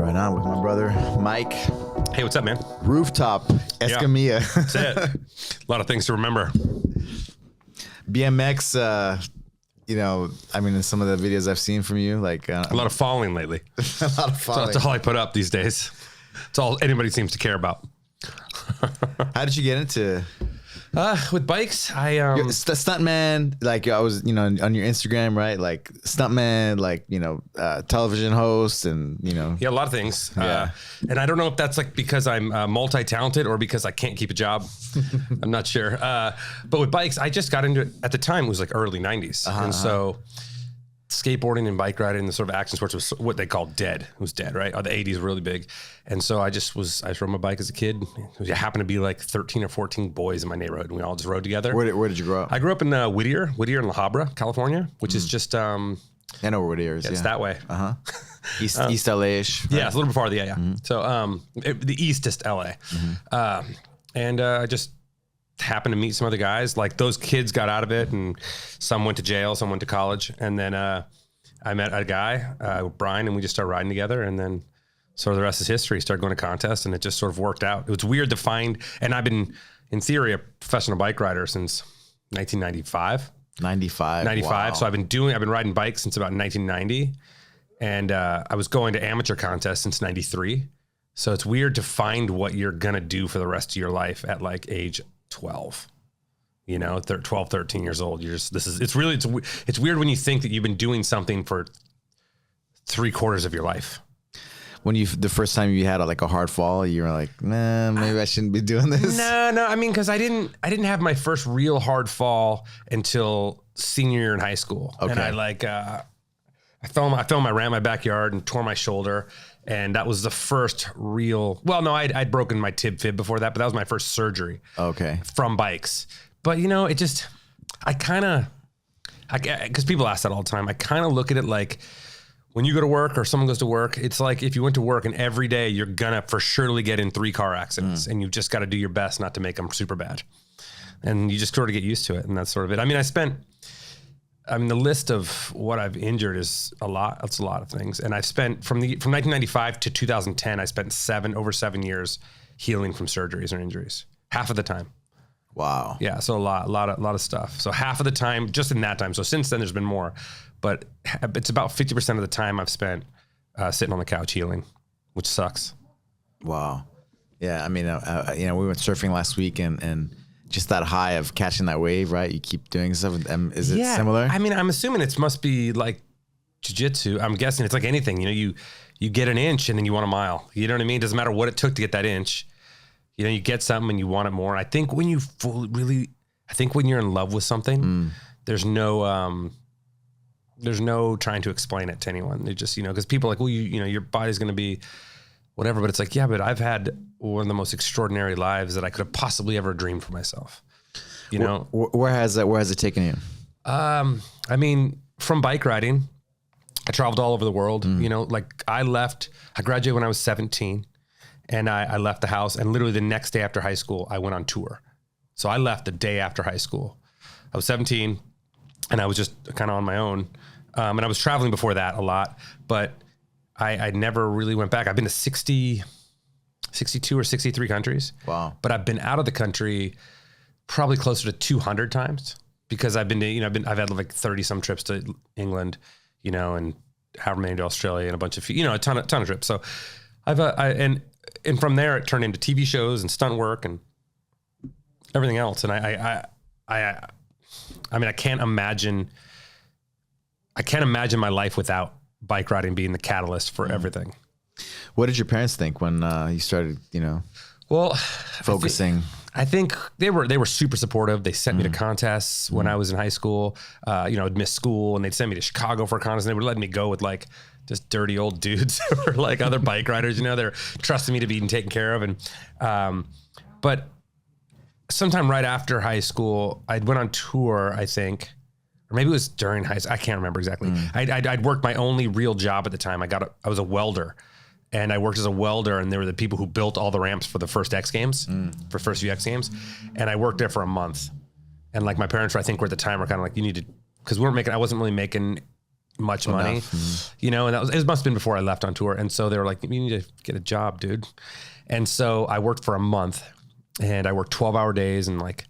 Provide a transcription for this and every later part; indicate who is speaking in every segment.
Speaker 1: Right on with my brother, Mike.
Speaker 2: Hey, what's up, man?
Speaker 1: Rooftop, Escamilla.
Speaker 2: Yeah, that's it. A lot of things to remember.
Speaker 1: BMX, in some of the videos I've seen from you, like
Speaker 2: a lot of falling lately.
Speaker 1: a lot of falling.
Speaker 2: So that's all I put up these days. It's all anybody seems to care about.
Speaker 1: How did you get into
Speaker 2: with bikes?
Speaker 1: Stuntman? Like I was, on your Instagram, right? Like Stuntman, television host, and
Speaker 2: Yeah, a lot of things.
Speaker 1: Yeah.
Speaker 2: And I don't know if that's like because I'm multi-talented or because I can't keep a job. I'm not sure. But with bikes, I just got into it at the time. It was like early 90s. And so skateboarding and bike riding and the sort of action sports was what they called dead. It was dead, right? The 80s were really big. And so I rode my bike as a kid. There happened to be like 13 or 14 boys in my neighborhood, and we all just rode together.
Speaker 1: Where did you grow up?
Speaker 2: I grew up in Whittier in La Habra, California, which is just...
Speaker 1: I know where Whittier is.
Speaker 2: It's that way.
Speaker 1: East LA-ish. Right?
Speaker 2: Yeah, it's a little bit farther. Yeah. So the eastest LA. And I just happened to meet some other guys. Like those kids got out of it, and some went to jail, some went to college. And then I met a guy, Brian, and we just started riding together. And then sort of the rest is history. Started going to contests, and it just sort of worked out. It was weird to find, and I've been, in theory, a professional bike rider since 1995. 95.
Speaker 1: Wow.
Speaker 2: So I've been riding bikes since about 1990. And I was going to amateur contests since 93. So it's weird to find what you're going to do for the rest of your life at like age 12, 12, 13 years old. It's weird when you think that you've been doing something for 3/4 of your life.
Speaker 1: When the first time you had a hard fall, you were like, nah, maybe I shouldn't be doing this.
Speaker 2: No. I mean, cause I didn't have my first real hard fall until senior year in high school.
Speaker 1: Okay.
Speaker 2: And I fell in my backyard and tore my shoulder. And that was the first real, I'd broken my fib before that, but that was my first surgery.
Speaker 1: Okay.
Speaker 2: From bikes. But because people ask that all the time, I kind of look at it like when you go to work or someone goes to work, it's like if you went to work and every day you're gonna for surely get in 3 car accidents and you've just got to do your best not to make them super bad. And you just sort of get used to it. And that's sort of it. I mean, the list of what I've injured is a lot. That's a lot of things. And I've spent from 1995 to 2010, I spent over 7 years healing from surgeries or injuries. Half of the time.
Speaker 1: Wow.
Speaker 2: Yeah. So a lot of stuff. So half of the time, just in that time. So since then there's been more, but it's about 50% of the time I've spent sitting on the couch healing, which sucks.
Speaker 1: Wow. Yeah. I mean, we went surfing last week and just that high of catching that wave, right? You keep doing stuff. Is it similar?
Speaker 2: I mean, I'm assuming it must be like jiu-jitsu. I'm guessing it's like anything, you get an inch and then you want a mile, you know what I mean? It doesn't matter what it took to get that inch. You get something and you want it more. And I think when when you're in love with something, there's no trying to explain it to anyone. They just, because people are like, well, your body's going to be whatever, but it's like, yeah, but I've had one of the most extraordinary lives that I could have possibly ever dreamed for myself.
Speaker 1: Where has it taken you?
Speaker 2: I mean, from bike riding, I traveled all over the world. I graduated when I was 17. And I left the house, and literally the next day after high school, I went on tour. So I left the day after high school. I was 17, and I was just kind of on my own. And I was traveling before that a lot, but I never really went back. I've been to 62 or 63 countries.
Speaker 1: Wow.
Speaker 2: But I've been out of the country probably closer to 200 times because I've been to, I've had like 30 some trips to England, and however many to Australia and a bunch of, a ton of trips. So and from there, it turned into TV shows and stunt work and everything else. And I mean, I can't imagine my life without bike riding being the catalyst for everything.
Speaker 1: What did your parents think when you started, focusing?
Speaker 2: I think they were super supportive. They sent me to contests when I was in high school. I'd miss school and they'd send me to Chicago for a contest. And they would let me go with like just dirty old dudes or like other bike riders. They're trusting me to be taken care of. And but sometime right after high school, I went on tour, I think, or maybe it was during high school. I can't remember exactly. I'd worked my only real job at the time. I was a welder. And I worked as a welder, and they were the people who built all the ramps for the first X Games, for first few X Games. And I worked there for a month. And like my parents, I think, were at the time were kind of like, you need to, because I wasn't really making much money, you know, and it must have been before I left on tour. And so they were like, you need to get a job, dude. And so I worked for a month, and I worked 12-hour days, and like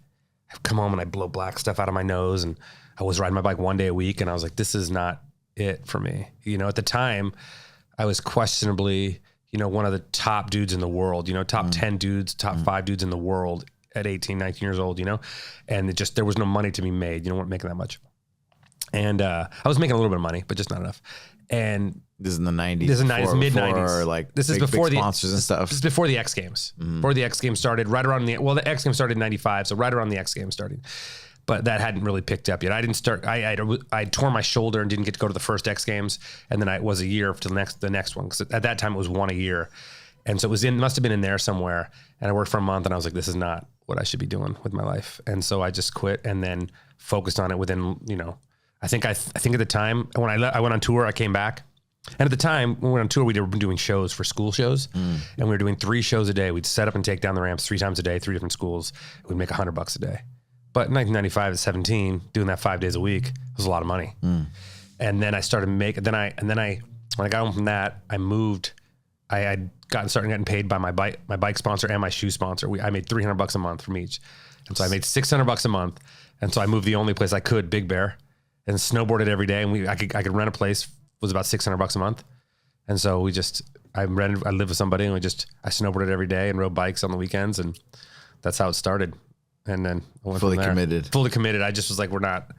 Speaker 2: I'd come home and I blow black stuff out of my nose, and I was riding my bike one day a week, and I was like, this is not it for me. You know, at the time I was questionably, you know, one of the top dudes in the world, you know, top 10 dudes, top 5 dudes in the world at 18, 19 years old, you know, and there was no money to be made. You know, weren't making that much. And I was making a little bit of money, but just not enough. And
Speaker 1: this is in the 90s.
Speaker 2: This is the 90s, mid 90s.
Speaker 1: Like
Speaker 2: this is before
Speaker 1: big
Speaker 2: the
Speaker 1: sponsors and stuff.
Speaker 2: This is before the X Games. Before the X Games started, right around the X Games started in 95, so right around the X Games started. But that hadn't really picked up yet. I didn't start. I tore my shoulder and didn't get to go to the first X Games, and then I was a year to the next one, because at that time it was one a year, and so it must have been in there somewhere. And I worked for a month, and I was like, this is not what I should be doing with my life, and so I just quit, and then focused on it within, you know. I think at the time when I went on tour, I came back. And at the time when we went on tour, we were doing shows for school shows, and we were doing 3 shows a day. We'd set up and take down the ramps 3 times a day, 3 different schools. We'd make $100 a day. But in 1995 at 17, doing that 5 days a week was a lot of money. And then I started making, when I got home from that, I moved. I had started getting paid by my bike sponsor and my shoe sponsor. I made $300 a month from each. And so I made $600 a month. And so I moved the only place I could, Big Bear, and snowboarded every day. And I could rent a place, was about $600 a month. And so I lived with somebody, and I snowboarded every day and rode bikes on the weekends. And that's how it started. And then I went fully committed. I just was like, we're not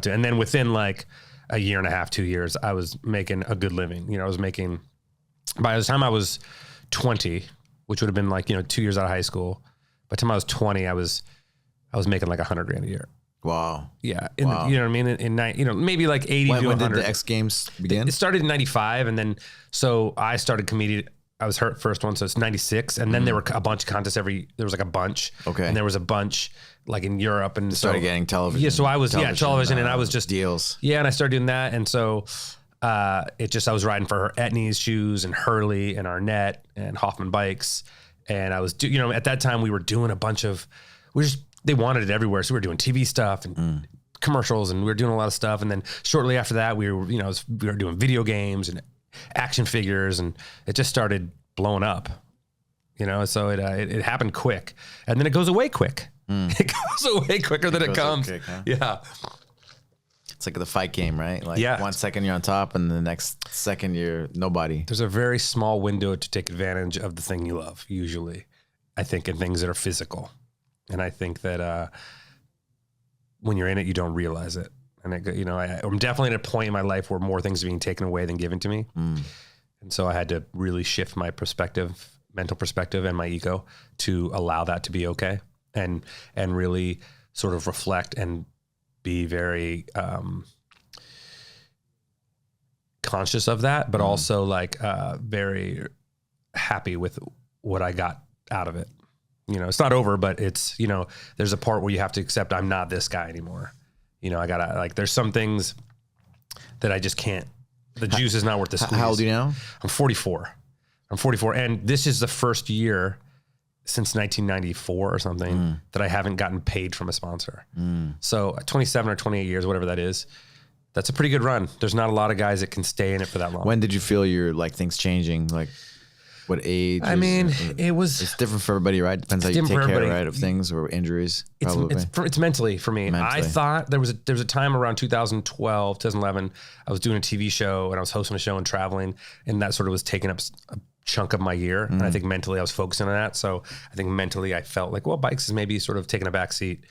Speaker 2: doing. And then within like a year and a half, 2 years, I was making a good living. You know, I was making, by the time I was 20, which would have been like, you know, 2 years out of high school. By the time I was 20, I was making like $100,000 a year.
Speaker 1: Wow.
Speaker 2: Yeah. You know what I mean? You know, maybe like 80 to 100.
Speaker 1: When did the X Games begin?
Speaker 2: It started in 95. And then, so I started competing. I was hurt first one. So it's 96. And then there were a bunch of contests there was like a bunch. Okay. And there was a bunch like in Europe, and
Speaker 1: started getting television.
Speaker 2: Yeah. So I was, television, and I was just
Speaker 1: deals.
Speaker 2: Yeah. And I started doing that. And so, I was riding for Etnies shoes and Hurley and Arnett and Hoffman bikes. And I was, you know, at that time we were doing a bunch of, they wanted it everywhere. So we were doing TV stuff and commercials, and we were doing a lot of stuff. And then shortly after that, we were doing video games and action figures, and it just started blowing up, you know? So it happened quick, and then it goes away quick. It goes away quicker than it comes. Quick, huh? Yeah.
Speaker 1: It's like the fight game, right? Like 1 second you're on top, and the next second you're nobody.
Speaker 2: There's a very small window to take advantage of the thing you love, usually, I think, in things that are physical. And I think that when you're in it, you don't realize it. And I'm definitely at a point in my life where more things are being taken away than given to me. And so I had to really shift my perspective, mental perspective, and my ego to allow that to be okay, and really sort of reflect and be very conscious of that, but also like very happy with what I got out of it. You know, it's not over, but it's, you know, there's a part where you have to accept I'm not this guy anymore. You know, I gotta, like, there's some things that I just can't, the juice is not worth the squeeze.
Speaker 1: How old are you now?
Speaker 2: I'm 44. And this is the first year since 1994 or something that I haven't gotten paid from a sponsor. So 27 or 28 years, whatever that is, that's a pretty good run. There's not a lot of guys that can stay in it for that long.
Speaker 1: When did you feel your, like, things changing? Like, what age?
Speaker 2: I mean, it's
Speaker 1: different for everybody, right? Depends how you take care, right, of things or injuries.
Speaker 2: It's mentally for me. I thought there was a time around 2012, 2011, I was doing a TV show, and I was hosting a show and traveling, and that sort of was taking up a chunk of my year. And I think mentally I was focusing on that. So I think mentally I felt like, well, bikes is maybe sort of taking a back seat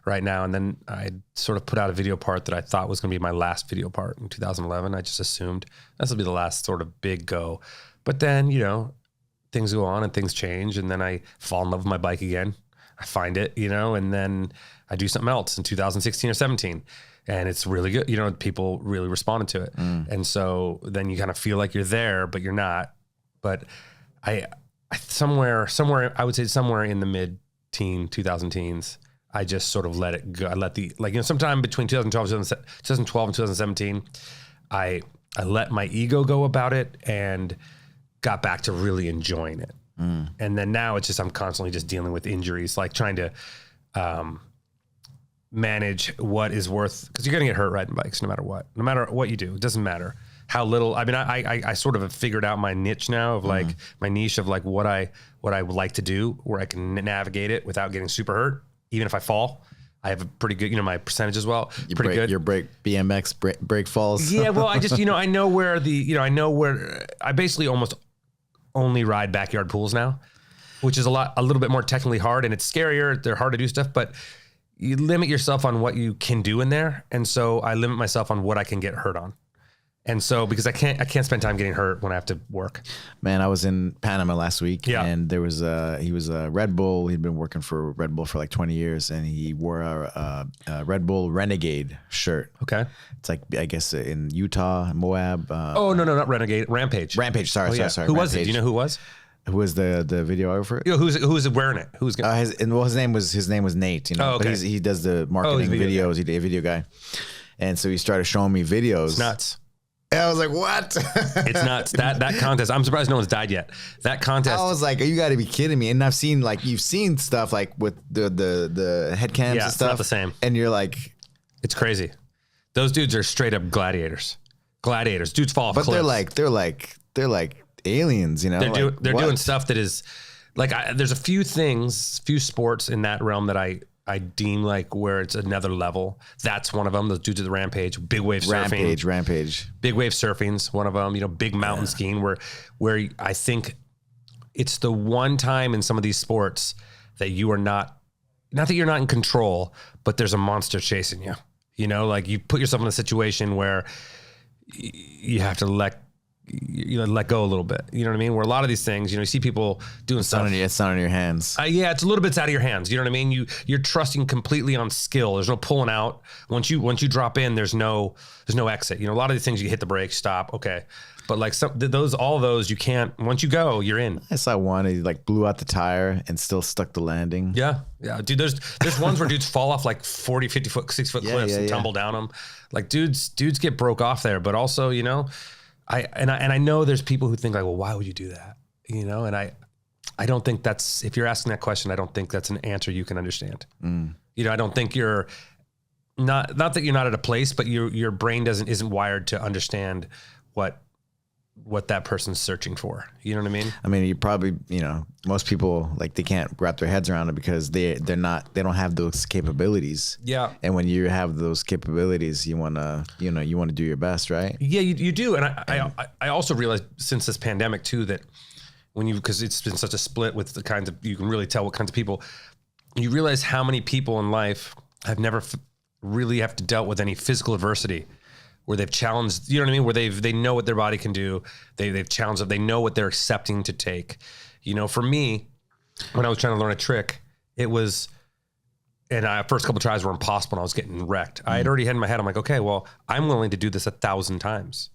Speaker 2: right now. And then I sort of put out a video part that I thought was going to be my last video part in 2011. I just assumed this will be the last sort of big go. But then, you know, things go on and things change, and then I fall in love with my bike again. I find it, you know, and then I do something else in 2016 or 17, and it's really good. You know, people really responded to it. And so then you kind of feel like you're there, but you're not. But I somewhere, I would say somewhere in the mid-teen, 2000 teens, I just sort of let it go. I let sometime between 2012 and 2017, I let my ego go about it and got back to really enjoying it. And then now it's just, I'm constantly just dealing with injuries, like trying to manage what is worth, because you're going to get hurt riding bikes no matter what you do. It doesn't matter how little. I mean, I sort of have figured out my niche now of like my niche of like what I would like to do where I can navigate it without getting super hurt. Even if I fall, I have a pretty good, my percentage as well. Pretty good.
Speaker 1: Your BMX break falls.
Speaker 2: Yeah. Well, I just, I know where I basically almost only ride backyard pools now, which is a little bit more technically hard, and it's scarier. They're hard to do stuff, but you limit yourself on what you can do in there. And so I limit myself on what I can get hurt on. And so, because I can't spend time getting hurt when I have to work.
Speaker 1: Man, I was in Panama last week, and there was he was a Red Bull. He'd been working for Red Bull for like 20 years, and he wore a Red Bull Renegade shirt.
Speaker 2: Okay.
Speaker 1: It's like, I guess in Utah, Moab.
Speaker 2: No, not Renegade, Rampage.
Speaker 1: Sorry.
Speaker 2: Who
Speaker 1: Rampage.
Speaker 2: was it? Do you know who it was?
Speaker 1: Who was the videographer?
Speaker 2: Who's wearing it?
Speaker 1: His name was Nate.
Speaker 2: Oh, okay.
Speaker 1: But he does the marketing videos. He's a video guy, and so he started showing me videos.
Speaker 2: It's nuts.
Speaker 1: And I was like, what?
Speaker 2: It's nuts. That contest. I'm surprised no one's died yet. That contest.
Speaker 1: I was like, you got to be kidding me. And I've seen you've seen stuff like with the head cams and stuff.
Speaker 2: It's not the same.
Speaker 1: And you're like,
Speaker 2: it's crazy. Those dudes are straight up gladiators. Dudes fall off cliffs.
Speaker 1: But they're like aliens,
Speaker 2: They're doing stuff that is like, there's a few sports in that realm that I deem like where it's another level. That's one of them. Those dudes at the Rampage, big wave surfing.
Speaker 1: Rampage.
Speaker 2: Big wave surfing's one of them. Big mountain skiing where I think it's the one time in some of these sports that you are not that you're not in control, but there's a monster chasing you. Like you put yourself in a situation where you have to let go a little bit. You know what I mean? Where a lot of these things, you see people doing stuff.
Speaker 1: It's not in your hands.
Speaker 2: Yeah, it's a little bit out of your hands. You know what I mean? You're trusting completely on skill. There's no pulling out. Once you drop in, there's no exit. A lot of these things you hit the brake, stop, okay. But like all those you can't. Once you go, you're in.
Speaker 1: I saw one. He blew out the tire and still stuck the landing.
Speaker 2: Yeah, dude. There's ones where dudes fall off like 40, 50 foot, 6 foot cliffs and tumble down them. Like dudes get broke off there. But also, I know there's people who think like, well, why would you do that? And I don't think that's, if you're asking that question, I don't think that's an answer you can understand. I don't think you're not that you're not at a place, but your brain isn't wired to understand what that person's searching for. You know what I mean?
Speaker 1: I mean, you probably, most people they can't wrap their heads around it because they don't have those capabilities.
Speaker 2: Yeah.
Speaker 1: And when you have those capabilities, you want to do your best, right?
Speaker 2: Yeah, you do. And I also realized since this pandemic too, that because it's been such a split with the kinds of, you can really tell what kinds of people, you realize how many people in life have never really have to dealt with any physical adversity, where they've challenged, you know what I mean? Where they know what their body can do. They've challenged it. They know what they're accepting to take. For me, when I was trying to learn a trick, it was, and first couple of tries were impossible and I was getting wrecked. I had already had in my head, I'm like, okay, well, I'm willing to do this 1,000 times.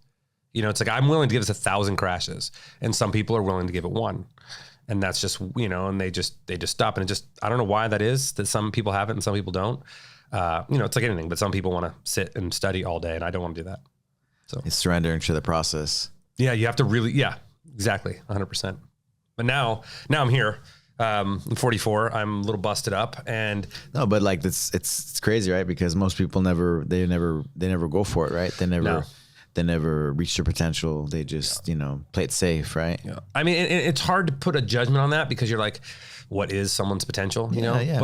Speaker 2: It's like, I'm willing to give this 1,000 crashes. And some people are willing to give it one. And that's just, and they just stop. And I don't know why that is, that some people have it and some people don't. It's like anything, but some people want to sit and study all day and I don't want to do that. So
Speaker 1: it's surrendering to the process.
Speaker 2: Yeah. You have to really, exactly. 100%. But now I'm here. I'm 44. I'm a little busted up and
Speaker 1: no, but it's crazy, right? Because most people never go for it, right? They never reach their potential. They just, play it safe, right?
Speaker 2: Yeah. I mean, it's hard to put a judgment on that because you're like, what is someone's potential,
Speaker 1: Yeah.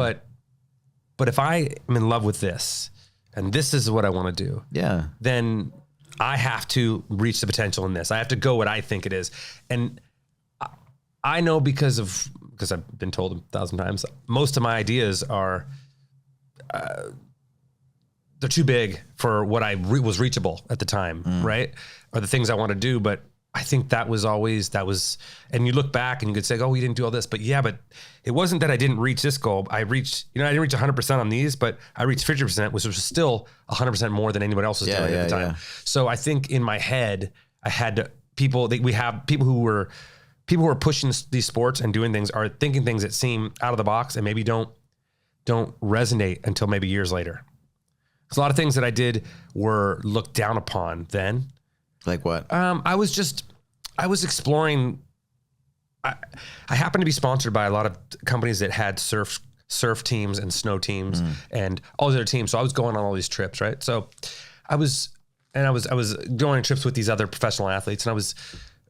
Speaker 2: But if I am in love with this and this is what I want to do, then I have to reach the potential in this. I have to go what I think it is. And I know because I've been told 1,000 times, most of my ideas are, they're too big for what was reachable at the time, right? Or the things I want to do. But I think that was, and you look back and you could say, oh, you didn't do all this, but it wasn't that I didn't reach this goal. I reached, I didn't reach 100% on these, but I reached 50%, which was still 100% more than anybody else was doing at the time. Yeah. So I think in my head, I had we have people who were pushing these sports and doing things are thinking things that seem out of the box and maybe don't resonate until maybe years later. Because a lot of things that I did were looked down upon then.
Speaker 1: Like what?
Speaker 2: I was exploring. I happened to be sponsored by a lot of companies that had surf surf teams and snow teams and all these other teams. So I was going on all these trips, right? So I was going on trips with these other professional athletes, and I was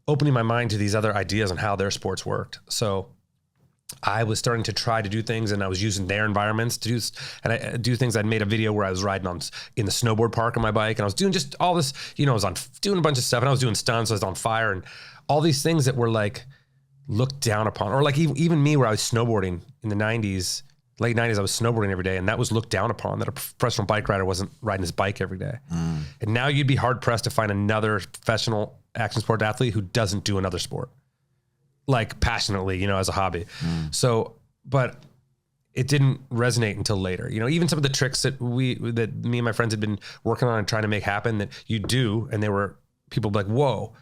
Speaker 2: opening my mind to these other ideas on how their sports worked. So I was starting to try to do things, and I was using their environments to do things. I'd made a video where I was riding in the snowboard park on my bike, and I was doing just all this, I was doing a bunch of stuff, and I was doing stunts. I was on fire, and all these things that were like looked down upon, or like even me, where I was snowboarding in the late 90s, I was snowboarding every day, and that was looked down upon, that a professional bike rider wasn't riding his bike every day. And now you'd be hard pressed to find another professional action sport athlete who doesn't do another sport, like passionately, as a hobby. So, but it didn't resonate until later. Even some of the tricks that me and my friends had been working on and trying to make happen that you do, and there were people like, whoa.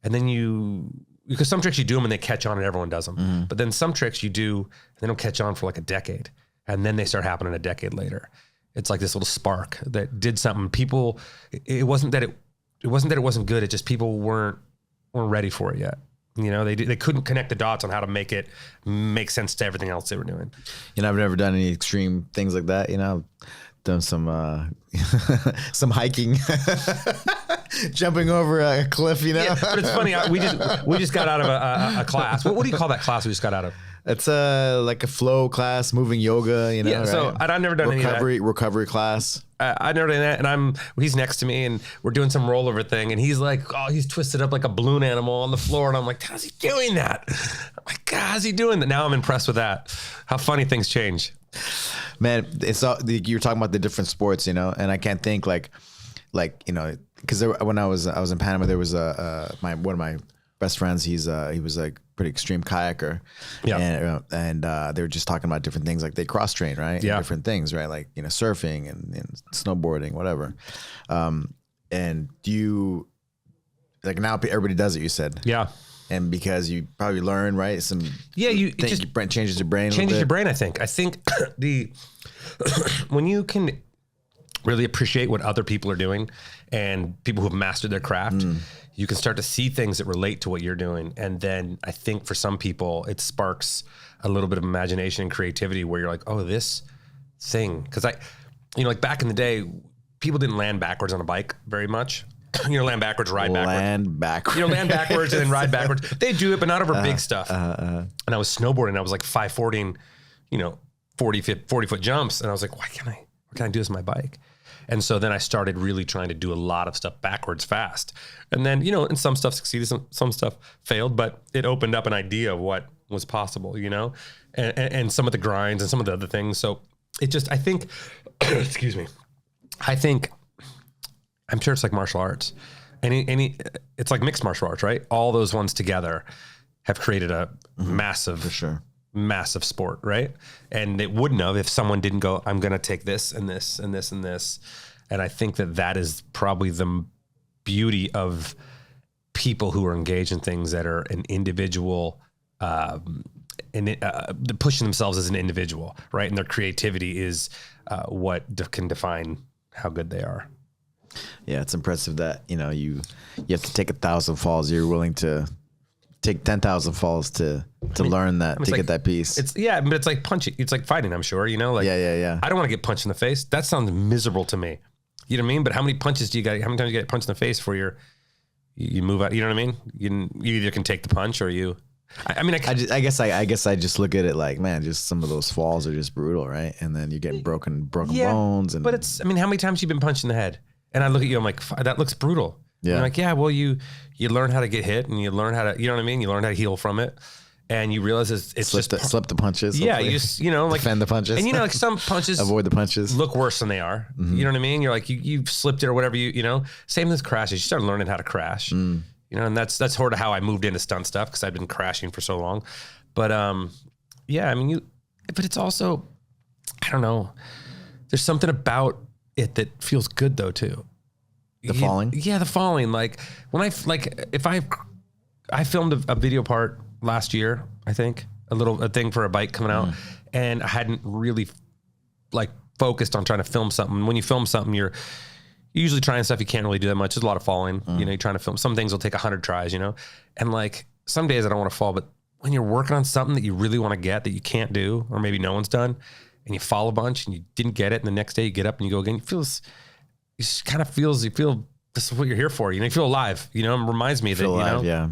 Speaker 2: And then because some tricks you do them and they catch on and everyone does them. But then some tricks you do and they don't catch on for like a decade. And then they start happening a decade later. It's like this little spark that did something. People, it wasn't that it wasn't good. It just people weren't ready for it yet. They couldn't connect the dots on how to make it make sense to everything else they were doing.
Speaker 1: I've never done any extreme things like that. I've done some some hiking, jumping over a cliff.
Speaker 2: Yeah, but it's funny. We just got out of a class. What do you call that class we just got out of?
Speaker 1: It's like a flow class, moving yoga.
Speaker 2: Yeah. Right? So I've never done any of that.
Speaker 1: Recovery class.
Speaker 2: I've never done that, and he's next to me, and we're doing some rollover thing, and he's like, he's twisted up like a balloon animal on the floor, and I'm like, how's he doing that? I'm like, God, how's he doing that? Now I'm impressed with that. How funny things change.
Speaker 1: Man, it's all, you're talking about the different sports, and I can't think because when I was in Panama, there was one of my best friends. He was like pretty extreme kayaker, and they were just talking about different things, like they cross train, right?
Speaker 2: Yeah,
Speaker 1: different things, right? Like surfing and snowboarding, whatever. And do you now everybody does it? You said,
Speaker 2: yeah.
Speaker 1: And because you probably learn, right?
Speaker 2: It just
Speaker 1: changes your brain.
Speaker 2: Changes your brain, I think. I think when you can really appreciate what other people are doing and people who have mastered their craft, you can start to see things that relate to what you're doing. And then I think for some people, it sparks a little bit of imagination and creativity where you're like, oh, this thing. Because like back in the day, people didn't land backwards on a bike very much. Land backwards, ride backwards.
Speaker 1: Land backwards and
Speaker 2: then ride backwards. They do it, but not over big stuff. And I was snowboarding. I was like 540, 40-foot jumps. And I was like, why can't I do this on my bike? And so then I started really trying to do a lot of stuff backwards fast. And then, and some stuff succeeded, some stuff failed, but it opened up an idea of what was possible, and some of the grinds and some of the other things. So it just, I think, excuse me, I'm sure it's like martial arts. It's like mixed martial arts, right? All those ones together have created a massive,
Speaker 1: for sure,
Speaker 2: massive sport, right? And it wouldn't have if someone didn't go, I'm going to take this and this and this and this. And I think that is probably the beauty of people who are engaged in things that are an individual, pushing themselves as an individual, right? And their creativity is what can define how good they are.
Speaker 1: Yeah, it's impressive that you have to take 1,000 falls. You're willing to take 10,000 falls to learn that, to get that piece.
Speaker 2: But it's like punching. It's like fighting, I'm sure. Like,
Speaker 1: yeah.
Speaker 2: I don't want to get punched in the face. That sounds miserable to me. You know what I mean? But how many punches do you got? How many times you get punched in the face before you move out? You know what I mean? You either can take the punch or you. I
Speaker 1: guess I just look at it like, man, just some of those falls are just brutal, right? And then you're getting broken bones.
Speaker 2: But it's, how many times you've been punched in the head? And I look at you, I'm like, that looks brutal. Yeah. I'm like, yeah, well, you learn how to get hit and you learn how to, you know what I mean? You learn how to heal from it. And you realize it's slip
Speaker 1: the punches.
Speaker 2: Yeah.
Speaker 1: Hopefully.
Speaker 2: You just, like
Speaker 1: defend the punches.
Speaker 2: And like some punches,
Speaker 1: avoid the punches,
Speaker 2: look worse than they are. Mm-hmm. You know what I mean? You're like, you've slipped it or whatever, same with crashes. You start learning how to crash, and that's sort of how I moved into stunt stuff. Cause I've been crashing for so long, but, but it's also, I don't know. There's something about it that feels good though, too.
Speaker 1: The falling?
Speaker 2: Yeah, the falling. Like when I filmed a video part last year, I think, a thing for a bike coming out, and I hadn't really focused on trying to film something. When you film something, you're usually trying stuff you can't really do that much. There's a lot of falling. You're trying to film. Some things will take 100 tries, and some days I don't want to fall, but when you're working on something that you really want to get that you can't do, or maybe no one's done, and you fall a bunch and you didn't get it, and the next day you get up and you go again, you feel this is what you're here for. You feel alive. It reminds me that
Speaker 1: alive,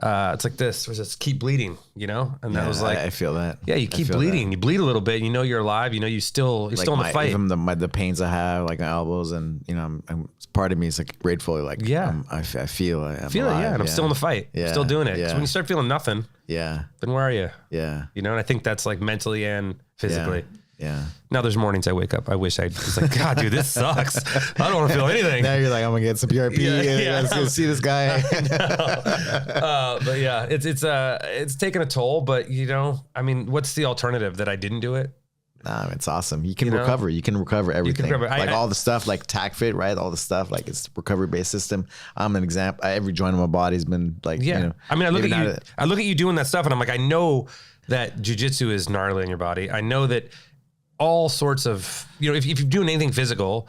Speaker 2: it's like this. There's this keep bleeding. And that was like
Speaker 1: I feel that.
Speaker 2: Yeah, you keep bleeding. You bleed a little bit. You're alive. You're still in the fight.
Speaker 1: Even the pains I have, like my elbows, and I'm part of me is like grateful. Like I feel I'm alive,
Speaker 2: and I'm still in the fight. I'm still doing it. So when you start feeling nothing, then where are you? And I think that's like mentally and physically. Now there's mornings I wake up. I wish I was like, God, dude, this sucks. I don't want to feel anything.
Speaker 1: Now you're like, I'm gonna get some PRP. Let's go see this guy.
Speaker 2: But yeah, it's taken a toll. But what's the alternative? That I didn't do it?
Speaker 1: Nah, it's awesome. You can recover. You can recover everything. All the stuff like TAC-FIT, right? All the stuff like it's recovery based system. I'm an example. Every joint of my body's been like,
Speaker 2: I look at you. I look at you doing that stuff, and I'm like, I know that jiu-jitsu is gnarly in your body. I know that. All sorts of, if you're doing anything physical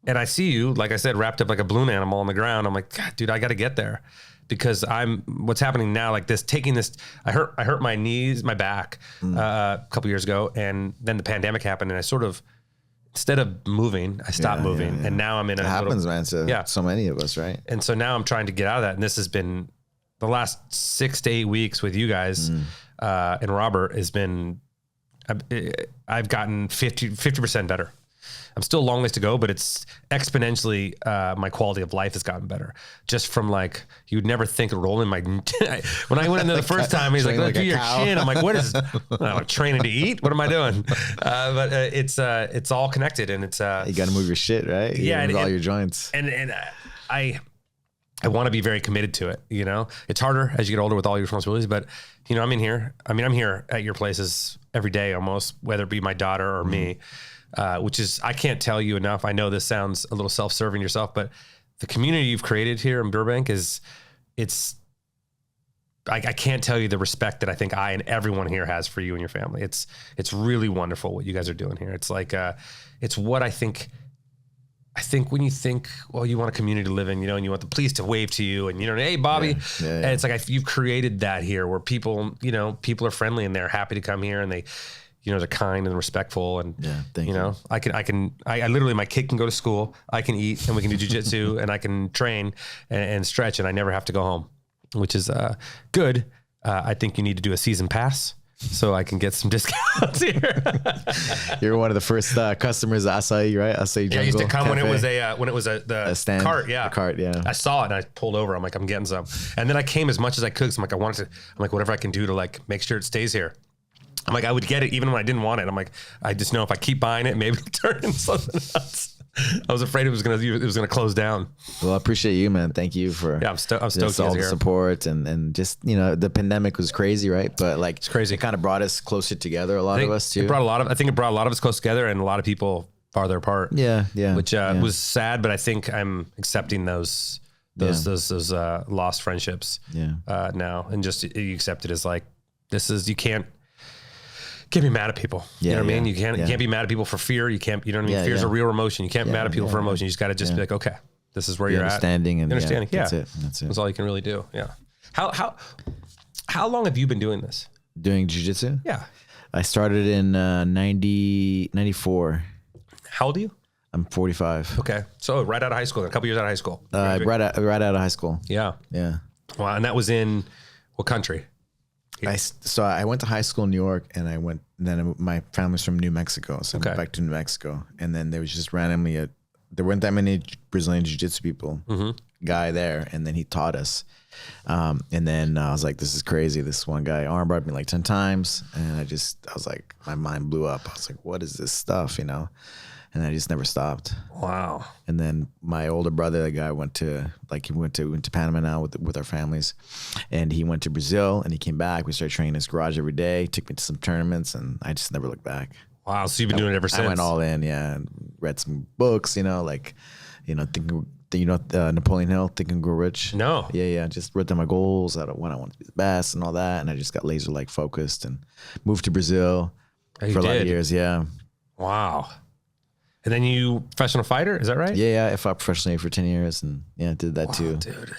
Speaker 2: and I see you, like I said, wrapped up like a balloon animal on the ground, I'm like, God, dude, I got to get there because what's happening now, like this, I hurt my knees, my back a couple years ago. And then the pandemic happened and I sort of, instead of moving, I stopped moving. And now I'm in
Speaker 1: man, to so many of us, right?
Speaker 2: And so now I'm trying to get out of that. And this has been the last 6 to 8 weeks with you guys and Robert has been, I've gotten 50% better. I'm still a long ways to go, but it's exponentially, my quality of life has gotten better. Just from like, you would never think of rolling my, when I went in there the first time, he's like, look at your chin. I'm like, what is, I'm training to eat? What am I doing? But it's all connected and it's,
Speaker 1: you got to move your shit, right?
Speaker 2: And
Speaker 1: all your joints.
Speaker 2: And I want to be very committed to it. It's harder as you get older with all your responsibilities, but I'm here at your places every day almost, whether it be my daughter or me, which is, I can't tell you enough. I know this sounds a little self-serving yourself, but the community you've created here in Burbank I can't tell you the respect that I think I and everyone here has for you and your family. It's really wonderful what you guys are doing here. It's like, it's what I think when you think, well, you want a community to live in, and you want the police to wave to you and, hey, Bobby, and it's like, you've created that here where people, people are friendly and they're happy to come here and they, they're kind and respectful. And, I literally, my kid can go to school, I can eat and we can do jiu-jitsu and I can train and stretch and I never have to go home, which is good. I think you need to do a season pass so I can get some discounts here.
Speaker 1: You're one of the first customers at Acai, right? Acai Jungle.
Speaker 2: Yeah, I used to come
Speaker 1: Cafe.
Speaker 2: when it was a
Speaker 1: stand,
Speaker 2: cart. Yeah,
Speaker 1: the cart. Yeah,
Speaker 2: I saw it and I pulled over. I'm like, I'm getting some, and then I came as much as I could. So I'm like, I'm like, whatever I can do to like make sure it stays here. I'm like, I would get it even when I didn't want it. I'm like, I just know if I keep buying it, maybe it'll turn into something else. I was afraid it was gonna close down.
Speaker 1: Well, I appreciate you, man. Thank you for
Speaker 2: I'm stoked
Speaker 1: all the support and just the pandemic was crazy, right? But like
Speaker 2: it's crazy.
Speaker 1: It kind of brought us closer together. A lot of us too.
Speaker 2: I think it brought a lot of us close together, and a lot of people farther apart.
Speaker 1: Yeah.
Speaker 2: Which was sad, but I think I'm accepting those lost friendships. Now, and just you accept it as like you can't be mad at people. You know what I mean? You can't be mad at people for fear. You can't, you know what I mean? Fear is a real emotion. You can't be mad at people for emotion. You just got to be like, okay, this is where you're
Speaker 1: understanding
Speaker 2: at. Understanding. Yeah.
Speaker 1: That's it.
Speaker 2: That's all you can really do. Yeah. How long have you been doing this?
Speaker 1: Doing jiu-jitsu?
Speaker 2: Yeah.
Speaker 1: I started in 94.
Speaker 2: How old are you?
Speaker 1: I'm 45.
Speaker 2: Okay. So right out of high school, a couple years out of high school.
Speaker 1: Right out of high school.
Speaker 2: Yeah.
Speaker 1: Yeah.
Speaker 2: Wow. And that was in what country?
Speaker 1: So I went to high school in New York, and then my family's from New Mexico, so I went back to New Mexico, and then there was just randomly there weren't that many Brazilian jiu-jitsu people, guy there, and then he taught us, and then I was like, this is crazy. This one guy armbarred me like 10 times, and I was like, my mind blew up. I was like, what is this stuff, And I just never stopped.
Speaker 2: Wow.
Speaker 1: And then my older brother, the guy went to Panama now with our families, and he went to Brazil and he came back. We started training in his garage every day. Took me to some tournaments, and I just never looked back.
Speaker 2: Wow. So you've been doing it ever since.
Speaker 1: I went all in, and read some books, Napoleon Hill, Think and Grow Rich.
Speaker 2: No.
Speaker 1: Yeah. Just wrote down my goals. I want to be the best and all that, and I just got laser focused and moved to Brazil for a lot of years. Yeah.
Speaker 2: Wow. And then you professional fighter, is that right?
Speaker 1: Yeah, I fought professionally for 10 years and did that too.
Speaker 2: Dude.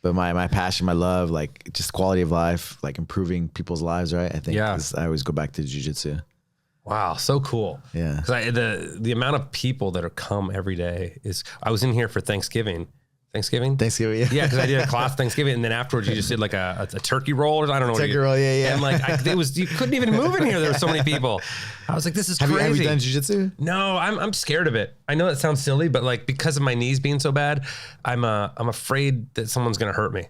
Speaker 1: But my passion, my love, like just quality of life, like improving people's lives, right? I think I always go back to jiu-jitsu.
Speaker 2: Wow, so cool.
Speaker 1: Yeah.
Speaker 2: Because the amount of people that are come every day is. I was in here for Thanksgiving. Thanksgiving,
Speaker 1: yeah.
Speaker 2: Yeah, because I did a class Thanksgiving, and then afterwards you just did like a turkey roll, or I don't know.
Speaker 1: Turkey roll, yeah.
Speaker 2: And like it was, you couldn't even move in here. There were so many people. I was like, this is crazy.
Speaker 1: Have you done jiu-jitsu?
Speaker 2: No, I'm scared of it. I know that sounds silly, but like because of my knees being so bad, I'm afraid that someone's gonna hurt me.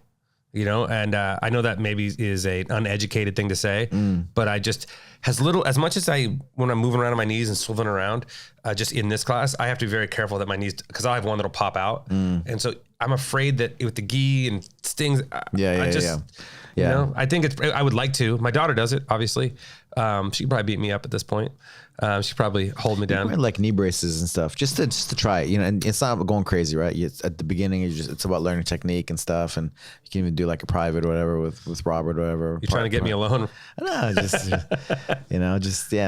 Speaker 2: You know, and I know that maybe is a uneducated thing to say, but I just as much as when I'm moving around on my knees and swiveling around, just in this class, I have to be very careful that my knees, because I have one that'll pop out, and so I'm afraid that with the gi and stings, you know, I think I would like to. My daughter does it, obviously. She could probably beat me up at this point. She could probably hold me down.
Speaker 1: Wear like knee braces and stuff, just to try it, you know. And it's not going crazy, right? At the beginning, it's about learning technique and stuff, and you can even do like a private or whatever with Robert or whatever.
Speaker 2: You're trying to get me alone?
Speaker 1: No, just you know,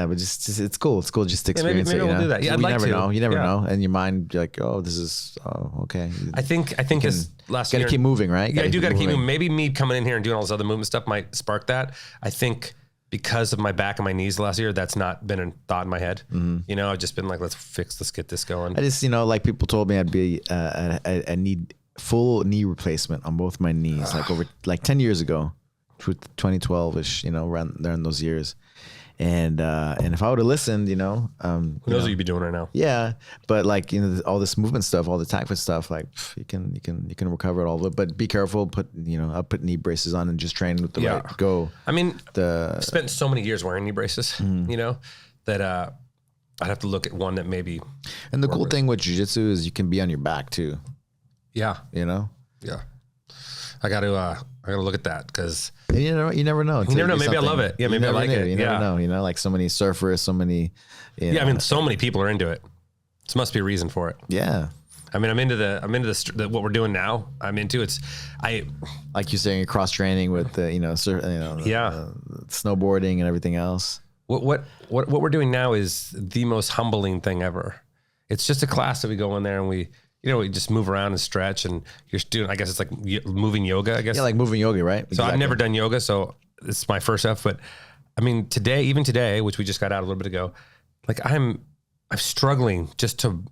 Speaker 1: but just it's cool. It's cool just to experience
Speaker 2: maybe
Speaker 1: it.
Speaker 2: We'll do that. Yeah, I'd like to.
Speaker 1: You never know, and your mind, you're like, oh, this is okay.
Speaker 2: I think this last year,
Speaker 1: gotta keep moving, right?
Speaker 2: Yeah, I do gotta keep moving. Maybe me coming in here and doing all this other movement stuff might spark that. I think. Because of my back and my knees last year, that's not been a thought in my head. You know, I've just been like, let's get this going.
Speaker 1: I just, you know, like people told me I'd be, I need full knee replacement on both my knees, like over 10 years ago, 2012-ish, you know, around there in those years. And if I would have listened, you know,
Speaker 2: who knows what you'd be doing right now?
Speaker 1: Yeah, but like, you know, all this movement stuff, all the tactful stuff, like you can recover it all. But be careful. I'll put knee braces on and just train with the right go.
Speaker 2: I mean, I've spent so many years wearing knee braces, you know, that I'd have to look at one that maybe.
Speaker 1: And the cool thing with jiu-jitsu is you can be on your back too.
Speaker 2: Yeah,
Speaker 1: you know.
Speaker 2: Yeah, I got to look at that because.
Speaker 1: You never know.
Speaker 2: You never know. Maybe I love it. Yeah, maybe I like it.
Speaker 1: You never know. You know, like so many surfers, so many.
Speaker 2: I mean, so many people are into it. There must be a reason for it.
Speaker 1: Yeah.
Speaker 2: I mean, I'm into what we're doing now. I'm into it's.
Speaker 1: Like you're saying, cross training with the snowboarding and everything else.
Speaker 2: What we're doing now is the most humbling thing ever. It's just a class that we go in there and we just move around and stretch, and you're doing, I guess it's like moving yoga, I guess. Yeah,
Speaker 1: like moving yoga, right?
Speaker 2: So I've never done yoga, so it's my first stuff. But I mean, even today, which we just got out a little bit ago, like I'm struggling just to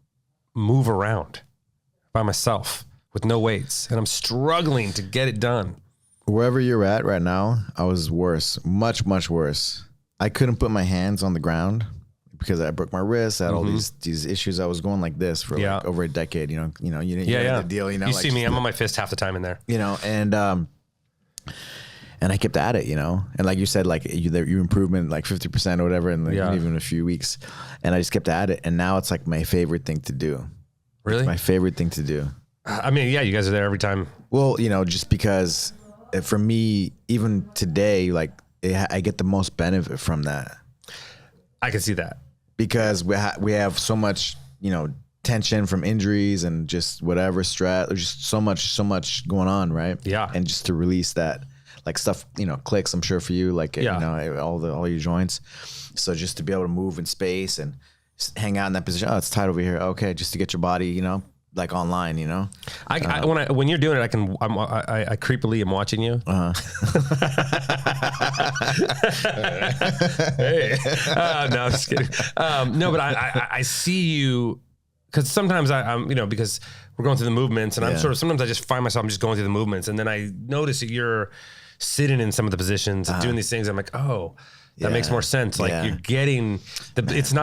Speaker 2: move around by myself with no weights, and I'm struggling to get it done.
Speaker 1: Wherever you're at right now, I was worse, much, much worse. I couldn't put my hands on the ground. Because I broke my wrist, I had all these issues. I was going like this for like over a decade. You know, the deal. You know,
Speaker 2: you
Speaker 1: like
Speaker 2: see me, I'm on my fist half the time in there.
Speaker 1: You know, and I kept at it. You know, and like you said, like your improvement like 50% or whatever, in even a few weeks, and I just kept at it. And now it's like my favorite thing to do.
Speaker 2: Really,
Speaker 1: it's my favorite thing to do.
Speaker 2: I mean, yeah, you guys are there every time.
Speaker 1: Well, you know, just because for me, even today, like I get the most benefit from that.
Speaker 2: I can see that.
Speaker 1: Because we have so much, you know, tension from injuries and just whatever stress. There's just so much going on, right?
Speaker 2: Yeah.
Speaker 1: And just to release that, like stuff, you know, clicks. I'm sure for you, like you know, all your joints. So just to be able to move in space and just hang out in that position. Oh, it's tight over here. Okay, just to get your body, you know, like online, you know.
Speaker 2: When you're doing it, I creepily am watching you. Hey, no, I'm just kidding. No, but I see you because sometimes I'm, you know, because we're going through the movements, and I'm sometimes I just find myself I'm just going through the movements, and then I notice that you're sitting in some of the positions and doing these things. I'm like, oh, that makes more sense. Like you're getting it's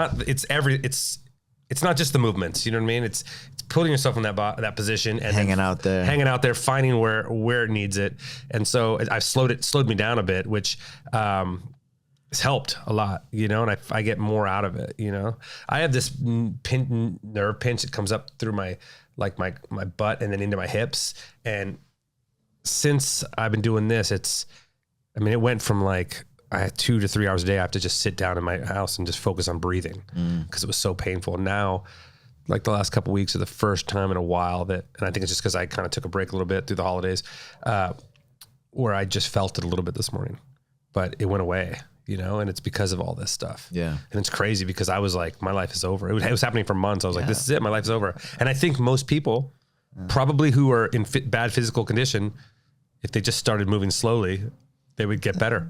Speaker 2: not just the movements, you know what I mean? It's putting yourself in that position and hanging out there, finding where it needs it. And so I've slowed me down a bit, which has helped a lot, you know, and I get more out of it, you know. I have this nerve pinch that comes up through my butt and then into my hips. And since I've been doing this, it went from like I had 2 to 3 hours a day. I have to just sit down in my house and just focus on breathing because it was so painful. Now, like the last couple of weeks are the first time in a while that, and I think it's just because I kind of took a break a little bit through the holidays, where I just felt it a little bit this morning, but it went away, you know, and it's because of all this stuff. Yeah. And it's crazy because I was like, my life is over. It was happening for months. I was like, this is it. My life is over. And I think most people probably who are in bad physical condition if they just started moving slowly, they would get better.